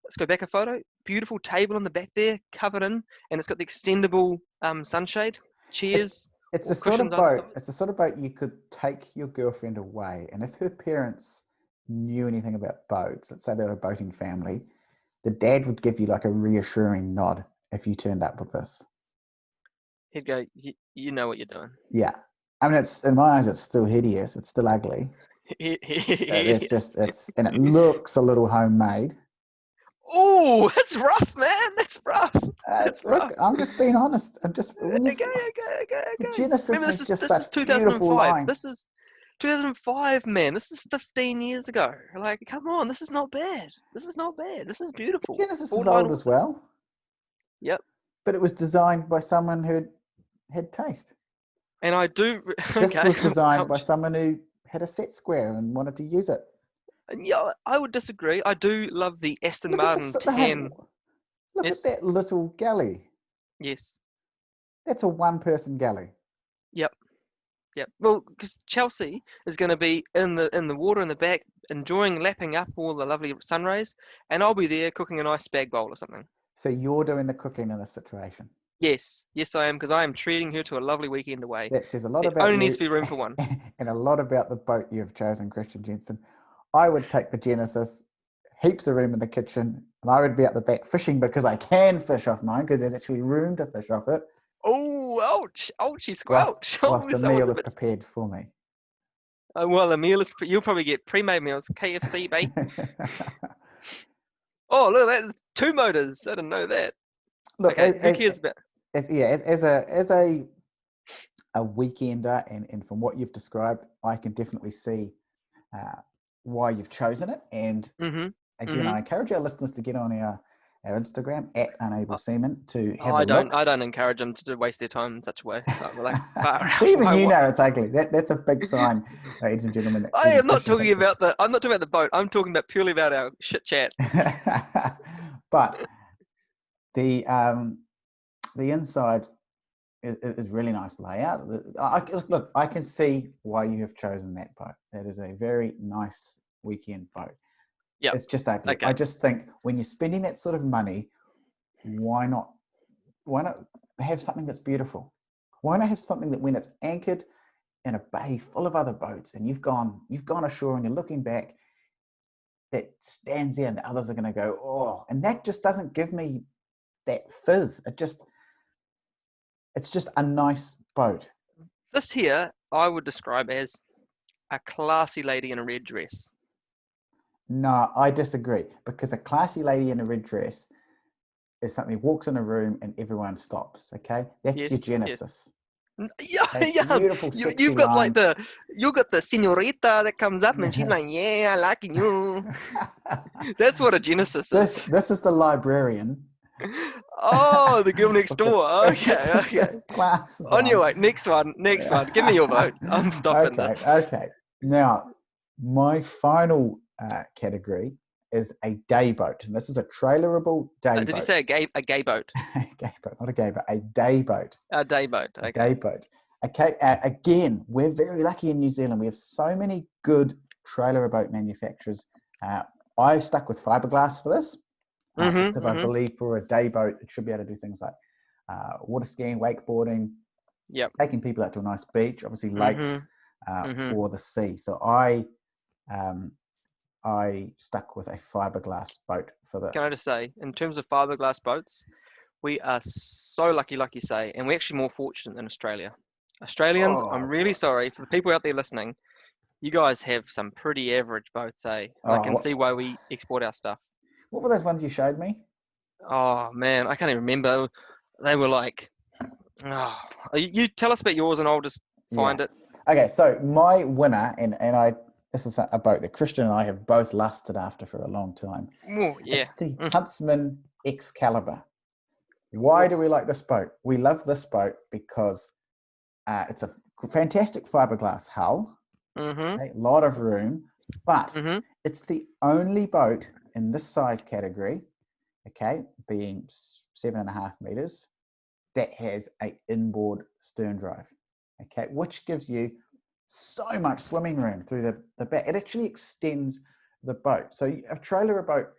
Let's go back a photo. Beautiful table in the back there, covered in, and it's got the extendable sunshade, chairs. It's the sort of boat. It's the sort of boat you could take your girlfriend away, and if her parents knew anything about boats, let's say they were a boating family, the dad would give you like a reassuring nod if you turned up with this. He'd go, "You know what you're doing." Yeah, I mean, it's in my eyes, it's still hideous. It's still ugly. And it looks a little homemade. Oh, that's rough, man. That's rough. Look, I'm just being honest. Okay. Genesis is just this is 2005. This is 2005, man. This is 15 years ago. Like, come on, this is not bad. This is beautiful. Genesis is old as well. Yep. But it was designed by someone who had taste. And I do. This was designed by someone who had a set square and wanted to use it. And yeah, I would disagree. I do love the Aston Look at Martin this. tan. Look at Yes, that little galley. yes, That's a one-person galley. yep, yep. Well, because Chelsea is going to be in the water in the back, enjoying lapping up all the lovely sun rays, and I'll be there cooking a nice spag bowl or something. So you're doing the cooking in this situation. Yes, yes, I am, because I am treating her to a lovely weekend away. That says a lot There about only needs you to be room for one. and a lot about the boat you've chosen, Christian Jensen. I would take the Genesis, heaps of room in the kitchen, and I would be at the back fishing because I can fish off mine because there's actually room to fish off it Oh, ouch, ouchie, whilst squelch. whilst Oh, the someone's meal a is bit. prepared for me. Well, a meal is. You'll probably get pre-made meals, KFC, mate. Oh, look, that's two motors. I didn't know that. Look, Okay, who cares about? as a weekender, and from what you've described, I can definitely see why you've chosen it. And Mhm, again, mhm. I encourage our listeners to get on our Instagram at Unable Semen to have a I don't. look. I don't encourage them to waste their time in such a way. Like far So out. even you know it's ugly. That's a big sign, ladies and gentlemen, that I even am not Christian talking thinks about it's. the. I'm not talking about the boat. I'm talking about purely about our shit chat. But the inside is really nice layout. Look, I can see why you have chosen that boat. That is a very nice weekend boat. Yep. It's just ugly. Okay. I just think when you're spending that sort of money, why not have something that's beautiful? Why not have something that when it's anchored in a bay full of other boats and you've gone ashore and you're looking back, that stands there and the others are going to go, oh, and that just doesn't give me that fizz. It's just a nice boat. This here, I would describe as a classy lady in a red dress. No, I disagree, because a classy lady in a red dress is something who walks in a room and everyone stops. Okay, that's your Yes. Yes. Genesis. Yeah, Okay? yeah. Beautiful, sexy You've got like lines. you got the senorita that comes up and she's like, yeah, I like you. That's what a Genesis is. this is the librarian Oh, the girl next with the door. Okay, okay. glasses On your on. way. Next one. Next one. Give me your vote. I'm stopping Okay, this. okay. Now, my final category is a day boat, and this is a trailerable day Did you boat. say a gay boat? A gay boat, not a gay boat, a day boat. A day boat. A Okay. day boat. Okay, again, we're very lucky in New Zealand. We have so many good trailer boat manufacturers. I stuck with fiberglass for this because I Mhm. believe for a day boat, it should be able to do things like water skiing, wakeboarding, Yep. taking people out to a nice beach, obviously lakes Mhm. or the sea. So um, I stuck with a fiberglass boat for Can I this. just say, in terms of fiberglass boats, we are so lucky, like you say, and we're actually more fortunate than Australia. Australians, I'm Oh, really sorry for the people out there listening. You guys have some pretty average boats, eh? And I oh, can see why we export our stuff. what were those ones you showed me? Oh man, I can't even remember. They were like, oh, you tell us about yours, and I'll just Yeah. find it. Okay, so my winner, and I this is a boat that Christian and I have both lusted after for a long time. Oh yeah. It's the Huntsman Excalibur. Why do we like this boat? We love this boat because it's a fantastic fiberglass hull, Mhm. okay, a lot of room, but Mhm. it's the only boat in this size category, okay, being 7.5 meters, that has a inboard stern drive, okay, which gives you so much swimming room through the back. It actually extends the boat. So a trailer boat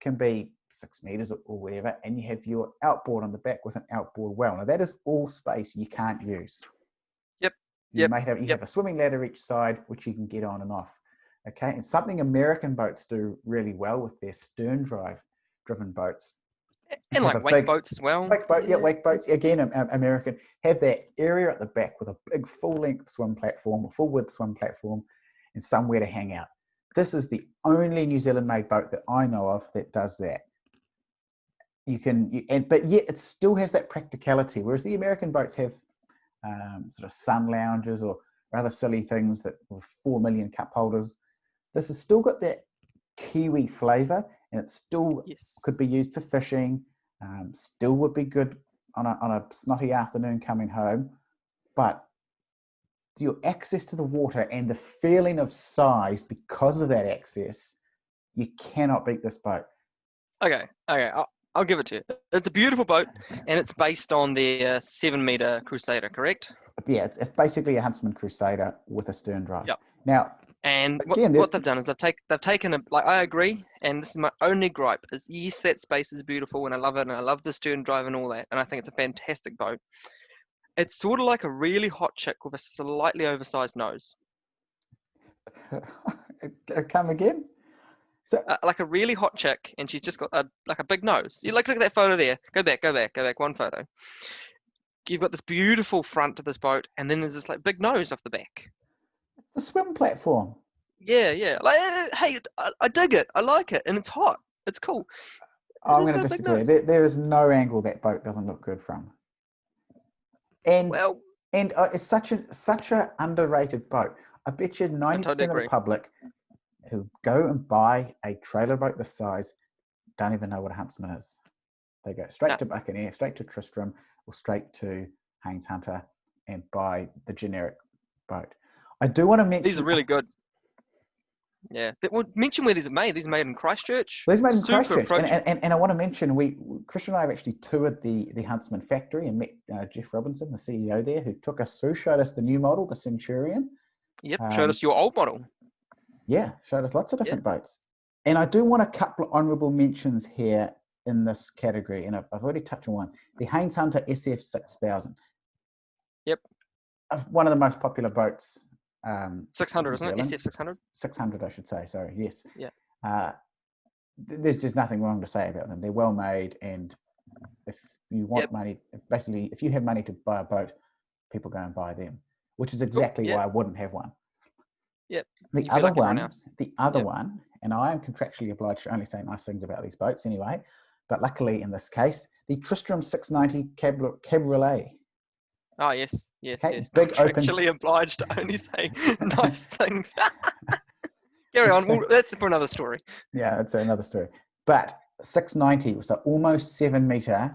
can be 6 meters or whatever, and you have your outboard on the back with an outboard well. Now that is all space you can't use. Yep. You Yep. may have Yep. a swimming ladder each side, which you can get on and off. Okay, and something American boats do really well with their stern drive driven boats is And have like a wake big boats as well. wake boat. Yeah, Yeah. wake boats again. American have that area at the back with a big full-length swim platform or full-width swim platform, and somewhere to hang out. This is the only New Zealand-made boat that I know of that does that. But yet it still has that practicality. Whereas the American boats have sort of sun lounges or other silly things that with 4 million cup holders. This has still got that Kiwi flavour, and it still could Yes. be used for fishing. Still would be good on a snotty afternoon coming home, but your access to the water and the feeling of size because of that access, you cannot beat this boat. Okay. I'll give it to you. It's a beautiful boat, and it's based on their 7-meter Crusader, correct? Yeah, it's basically a Huntsman Crusader with a stern drive. Yep. Now, And again, what they've done is they've taken a, like, I agree, and this is my only gripe, is yes, that space is beautiful and I love it, and I love the stern drive and all that, and I think it's a fantastic boat. It's sort of like a really hot chick with a slightly oversized nose. come again? So, Like a really hot chick, and she's just got a big nose. You look at that photo there. Go back one photo. You've got this beautiful front to this boat, and then there's this like big nose off the back. it's the swim platform. Yeah. Like, hey, I dig it. I like it, and it's hot. It's cool. I'm going to disagree. There is no angle that boat doesn't look good from. And Well, it's such a underrated boat. I bet you 90% of the public who go and buy a trailer boat this size don't even know what a Huntsman is. They go straight to Buccaneer, straight to Tristram, or straight to Haynes Hunter and buy the generic boat. I do want to mention... These are really good. Yeah. Well, mention where these are made. These are made in Christchurch. These are made in Christchurch. And I want to mention, Christian and I have actually toured the Huntsman factory and met Jeff Robinson, the CEO there, who took us through, showed us the new model, the Centurion. Yep, showed us your old model. Yeah, showed us lots of different boats. And I do want a couple of honourable mentions here in this category, and I've already touched on one. The Haynes Hunter SF 6000. Yep. One of the most popular boats. 600, isn't it? SF 600? 600, I should say, sorry, yes. Yeah. There's just nothing wrong to say about them. They're well made, and if you want money, basically, if you have money to buy a boat, people go and buy them, which is exactly why I wouldn't have one. Yep. The other one, and I am contractually obliged to only say nice things about these boats anyway, but luckily in this case, the Tristram 690 Cabriolet. Oh, yes. Okay, yes. big Contractually obliged to only say nice things. Carry on. Well, that's for another story. Yeah, it's another story. But 690 was an almost 7-meter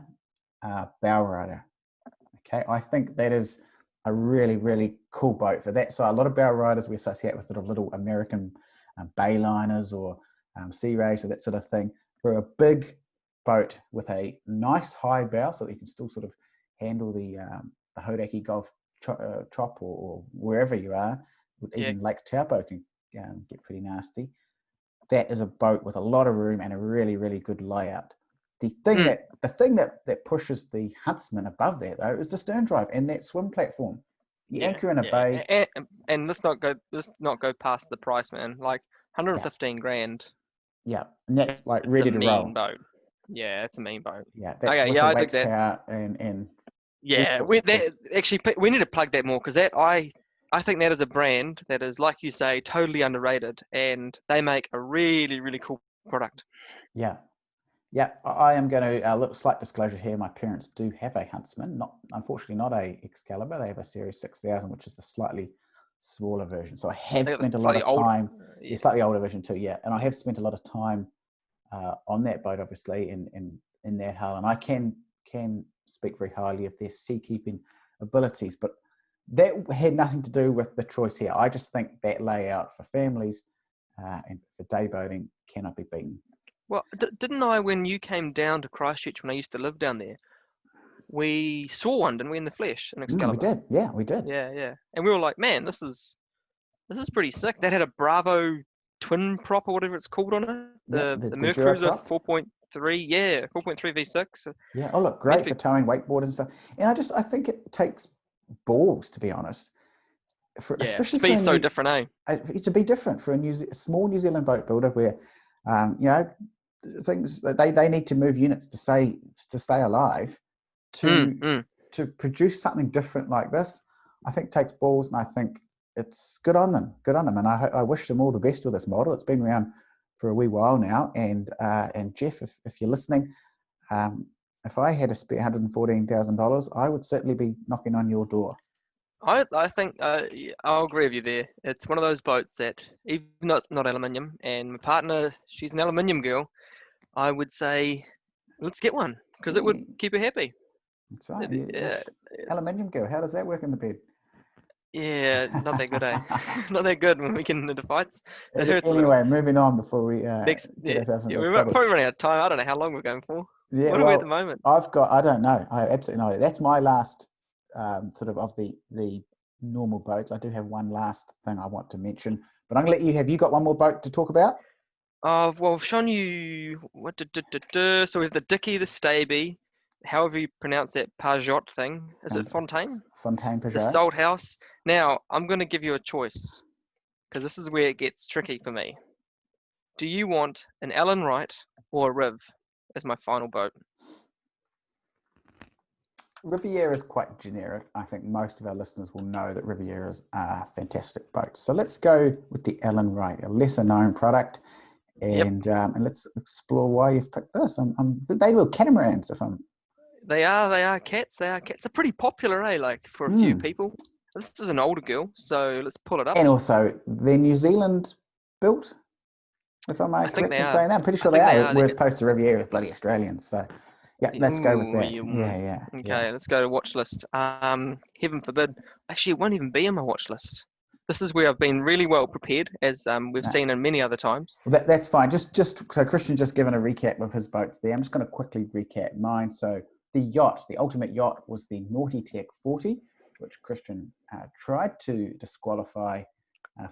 bow rider. Okay, I think that is a really, really cool boat for that. So a lot of bow riders we associate with sort of little American bayliners or sea rays or that sort of thing. For a big boat with a nice high bow so that you can still sort of handle the Hodaki Gulf chop or wherever you are, even Lake Taupo can get pretty nasty. That is a boat with a lot of room and a really, really good layout. The thing that pushes the Huntsman above that though is the stern drive and that swim platform. You anchor in a bay. And let's not go past the price, man. Like 115 grand. Yeah, and that's like ready to roll. Mean boat. Yeah, it's a mean boat. Yeah, that's I dig that. And yeah, we need to plug that more because I think that is a brand that is, like you say, totally underrated, and they make a really, really cool product. Yeah. I am going to look, slight disclosure here. My parents do have a Huntsman, unfortunately not a Excalibur. They have a Series 6000, which is the slightly smaller version. So I have spent a lot of time. Slightly older version too. Yeah, and I have spent a lot of time on that boat, obviously, in that hull, and I can speak very highly of their seakeeping abilities, but that had nothing to do with the choice here. I just think that layout for families and for day boating cannot be beaten. Well, didn't I, when you came down to Christchurch when I used to live down there, we saw one, didn't we, in the flesh, an Excalibur? We did, yeah, we did. Yeah. And we were like, man, this is pretty sick. That had a Bravo twin prop or whatever it's called on it. The Mercruiser 4.3, 4.3 V6. Yeah, oh look, great for towing wakeboards and stuff. And I think it takes balls, to be honest. Especially to be so different, to be different for a small New Zealand boat builder where, things that they need to move units to stay alive, to produce something different like this. I think takes balls, and I think it's good on them. And I wish them all the best with this model. It's been around for a wee while now, and Jeff, if you're listening, if I had a spare $114,000, I would certainly be knocking on your door. I think I'll agree with you there. It's one of those boats that, even though it's not aluminium, and my partner, she's an aluminium girl, I would say, let's get one, because it would keep her happy. That's right. Aluminium girl, how does that work in the bed? Yeah, not that good, eh? Not that good when we get into fights. It hurts a little. Anyway, moving on before we Next, get yeah, ourselves yeah, into we're trouble. probably running out of time. I don't know how long we're going for. Yeah, What are we at the well, moment? I don't know. I have absolutely no idea. That's my last sort of the normal boats. I do have one last thing I want to mention, but I'm going to let you, have you got one more boat to talk about? Well, I've shown you so we have the Dicky, the Staby, however you pronounce that Pajot thing. Is it Fontaine? Fontaine The Peugeot. Salt House. Now, I'm going to give you a choice because this is where it gets tricky for me. Do you want an Alan Wright or a Riv as my final boat? Riviera is quite generic. I think most of our listeners will know that Rivieras are fantastic boats. So let's go with the Alan Wright, a lesser known product, Yep, and let's explore why you've picked this. They were catamarans, if I'm. they are cats. They are cats. They're pretty popular, eh? Like for a few people. This is an older girl, so let's pull it up. And also, they're New Zealand built, if I'm I think correct they in are. saying that. I'm pretty I sure they think they are. are. Whereas opposed to Riviera, bloody Australians. So, yeah, let's go with that. Yeah. Okay, let's go to watch list. Heaven forbid. Actually, it won't even be on my watch list. This is where I've been really well prepared, as we've No. seen in many other times. Well, that's fine. Just so Christian just given a recap of his boats there. I'm just going to quickly recap mine. So the ultimate yacht, was the Naughty Tech 40, which Christian tried to disqualify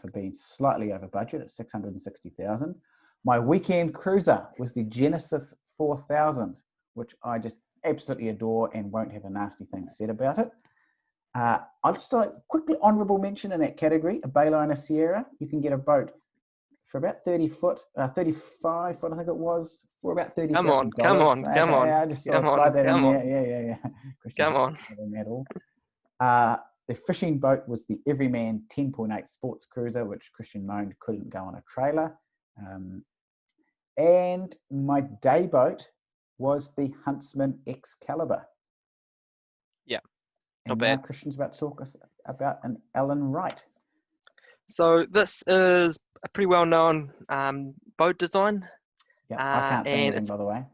for being slightly over budget at 660,000. My weekend cruiser was the Genesis 4000, which I just absolutely adore and won't have a nasty thing said about it. I'll just quickly honourable mention in that category, a Bayliner Sierra. You can get a boat for about 35 foot, I think it was, for about $30,000. Come on, Okay, I just sort of slide that in there. Yeah. Christian, come on. in that all. The fishing boat was the Everyman 10.8 sports cruiser, which Christian moaned couldn't go on a trailer. And my day boat was the Huntsman Excalibur. Yeah, not And now bad. Christian's about to talk us about an Alan Wright. So this is a pretty well-known boat design. Yeah, I can't see and anything, by the way.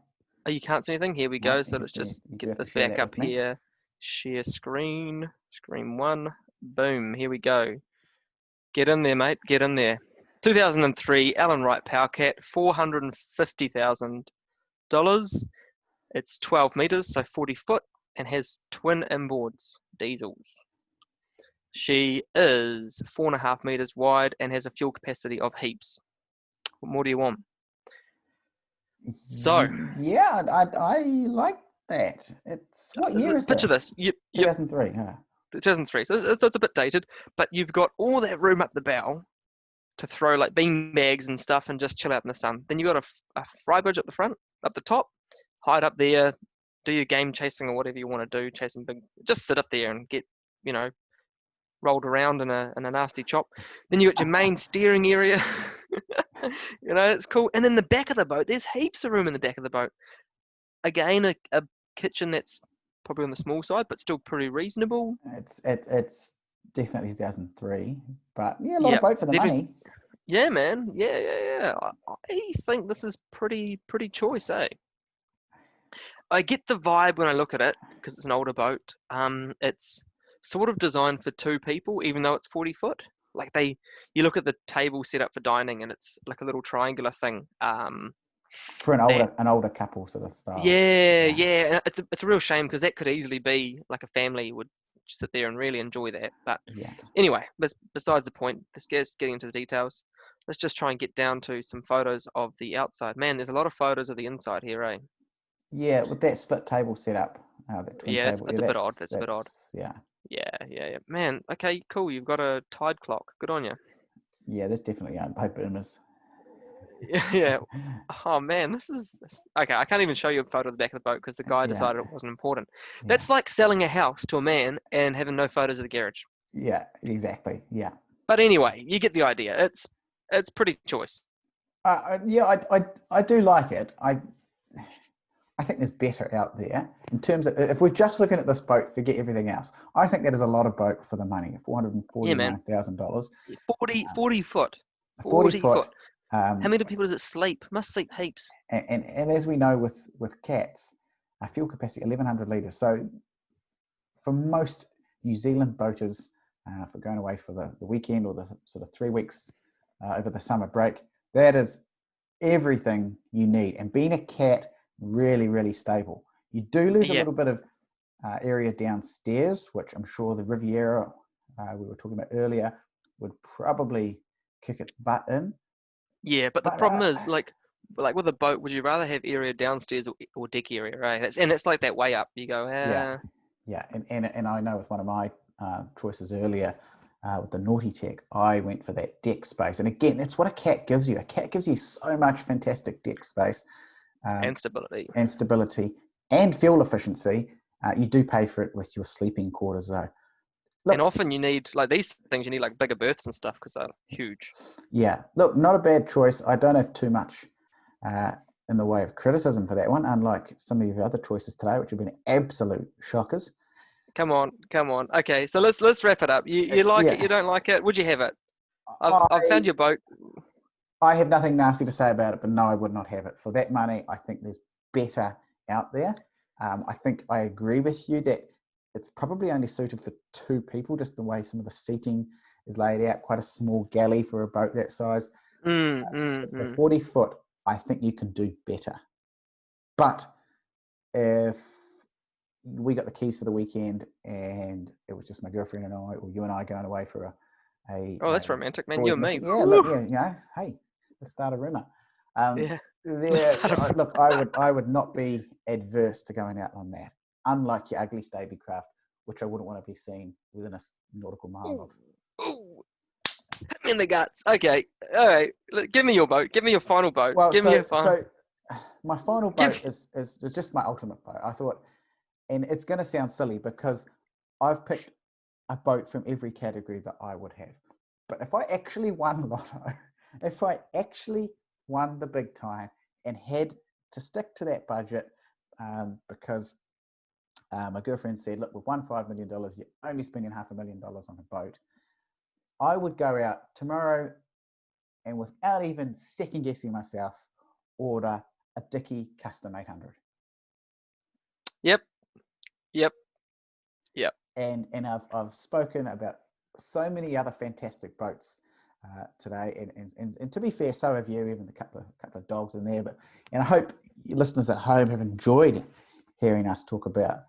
Oh, you can't see anything? Here we No, go. So let's just you do get have this to share back that up with me. here. Share screen. Screen one. Boom. Here we go. Get in there, mate. Get in there. 2003 Alan Wright Power Cat, $450,000. It's 12 meters, so 40 foot, and has twin inboards, diesels. She is 4.5 meters wide and has a fuel capacity of heaps. What more do you want? So, yeah, I like that. What year is picture this? this. 2003. 2003. So it's a bit dated, but you've got all that room up the bow to throw like bean bags and stuff and just chill out in the sun. Then you got a fry bridge up the front, up the top, hide up there, do your game chasing or whatever you want to do, chasing big. Just sit up there and get, rolled around in a nasty chop. Then you got your main steering area. It's cool. And then the back of the boat, there's heaps of room in the back of the boat. Again, a kitchen that's probably on the small side, but still pretty reasonable. It's definitely 2003, but yeah, a lot of Yeah, boat for the money. Yeah, man. Yeah. I think this is pretty choice, eh? I get the vibe when I look at it because it's an older boat. It's sort of designed for two people, even though it's 40 foot. Like you look at the table set up for dining, and it's like a little triangular thing. For an older couple sort of style. Yeah. And it's a real shame because that could easily be like a family would sit there and really enjoy that. But Yeah. anyway, besides the point. This guy's getting into the details. Let's just try and get down to some photos of the outside. Man, there's a lot of photos of the inside here, eh? Yeah, with that split table setup, that twin Yeah, table. it's a bit odd. That's a bit odd. Yeah. Yeah. Man, okay, cool. You've got a tide clock. Good on you. Yeah, that's definitely boat boomers. Yeah. Oh man, this is okay. I can't even show you a photo of the back of the boat because the guy decided it wasn't important. Yeah. That's like selling a house to a man and having no photos of the garage. Yeah, exactly. Yeah. But anyway, you get the idea. It's pretty choice. Yeah, I do like it. I think there's better out there in terms of, if we're just looking at this boat, forget everything else. I think that is a lot of boat for the money, $449,000. 40 foot. 40 foot. How many people does it sleep? Must sleep heaps. And as we know with cats, fuel capacity 1,100 litres. So for most New Zealand boaters, for going away for the weekend or the sort of 3 weeks over the summer break. That is everything you need. And being a cat, really, really stable. You do lose a little bit of area downstairs, which I'm sure the Riviera we were talking about earlier would probably kick its butt in. Yeah, but the problem is, like with a boat, would you rather have area downstairs or deck area, right? It's like that way up. You go, yeah, and I know with one of my choices earlier with the Naughty Tech, I went for that deck space. And again, that's what a cat gives you. A cat gives you so much fantastic deck space. And stability. And fuel efficiency. You do pay for it with your sleeping quarters, though. Look, and often you need, like these things, you need like bigger berths and stuff because they're huge. Yeah, look, not a bad choice. I don't have too much in the way of criticism for that one, unlike some of your other choices today, which have been absolute shockers. Come on. Okay, so let's wrap it up. You like it? You don't like it? Would you have it? I've found your boat. I have nothing nasty to say about it, but no, I would not have it. For that money, I think there's better out there. I think I agree with you that it's probably only suited for 2 people, just the way some of the seating is laid out. Quite a small galley for a boat that size. The 40 foot, I think you can do better. But if we got the keys for the weekend and it was just my girlfriend and I, or you and I going away for that's romantic, man. You and me. Yeah, look, yeah, hey, let's start a rumor. Look, I would not be adverse to going out on that. Unlike your ugly Stavy craft, which I wouldn't want to be seen within a nautical mile of. Ooh. Hit me in the guts. Okay, all right. Give me your boat. Give me your final boat. Well, give me your final. So my final boat is just my ultimate boat. I thought, and it's going to sound silly because I've picked a boat from every category that I would have. But if I actually won Lotto, if I actually won the big time and had to stick to that budget, because my girlfriend said, look, we've won $5 million, you're only spending $500,000 on a boat. I would go out tomorrow and without even second guessing myself, order a Dickie Custom 800. Yep. And I've spoken about so many other fantastic boats today, and to be fair, so have you, even a couple of dogs in there. And I hope your listeners at home have enjoyed hearing us talk about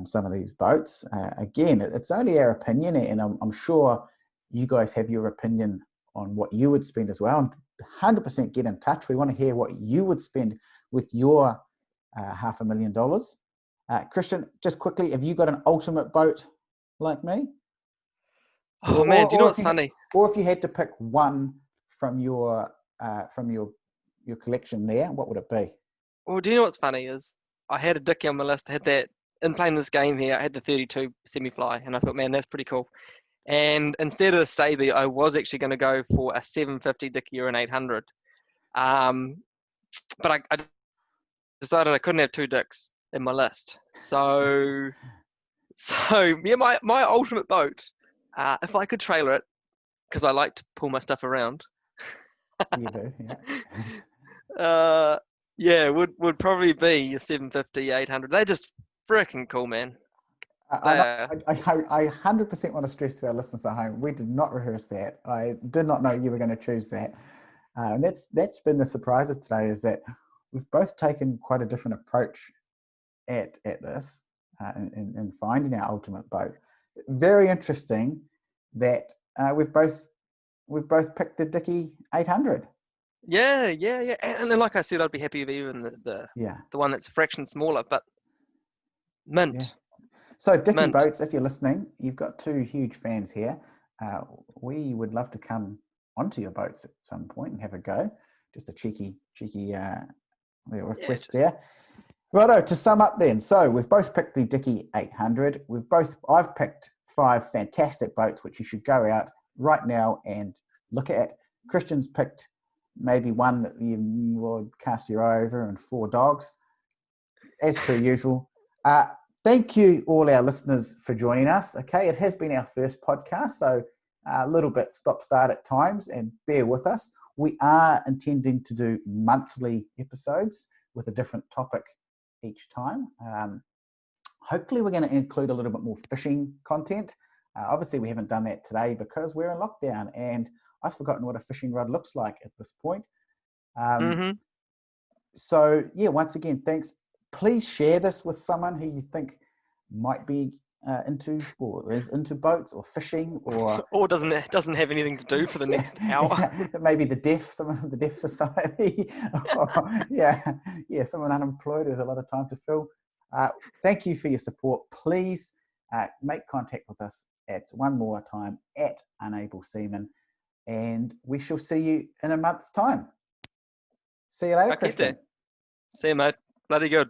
some of these boats. Again, it's only our opinion, and I'm sure you guys have your opinion on what you would spend as well. And 100% get in touch. We want to hear what you would spend with your $500,000. Christian, just quickly, have you got an ultimate boat like me? Oh man, do you know what's funny? Or if you had to pick one from your collection there, what would it be? Well, do you know what's funny is I had a Dickie on my list. I had that in playing this game here. I had the 32 semi-fly, and I thought, man, that's pretty cool. And instead of the Stavy, I was actually going to go for a 750 Dickie or an 800. But I decided I couldn't have 2 Dicks in my list. So yeah, my ultimate boat, if I could trailer it, because I like to pull my stuff around. You do, yeah. Would probably be a 750, 800. They're just freaking cool, man. I 100% want to stress to our listeners at home, we did not rehearse that. I did not know you were going to choose that. And that's been the surprise of today, is that we've both taken quite a different approach at this in finding our ultimate boat. Very interesting that we've both picked the Dickie 800. Yeah. And then, like I said, I'd be happy with even the one that's a fraction smaller, but mint. Yeah. So Dickie Boats, if you're listening, you've got 2 huge fans here. We would love to come onto your boats at some point and have a go. Just a cheeky request there. Righto, to sum up then. So we've both picked the Dickie 800. I've picked 5 fantastic boats which you should go out right now and look at. Christian's picked maybe one that you would cast your eye over, and 4 dogs, as per usual. Thank you, all our listeners, for joining us. Okay, it has been our first podcast, so a little bit stop-start at times, and bear with us. We are intending to do monthly episodes with a different topic each time. Hopefully, we're going to include a little bit more fishing content. Obviously, we haven't done that today because we're in lockdown, and I've forgotten what a fishing rod looks like at this point. Mm-hmm. So yeah, once again, thanks. Please share this with someone who you think might be into or is into boats or fishing or Or doesn't have anything to do for the next hour. maybe the deaf, someone from the deaf society. Or, yeah, someone unemployed who has a lot of time to fill. Thank you for your support. Please make contact with us at one more time at Unable Semen, and we shall see you in a month's time. See you later, Ka kite. Christian. See you, mate. Bloody good.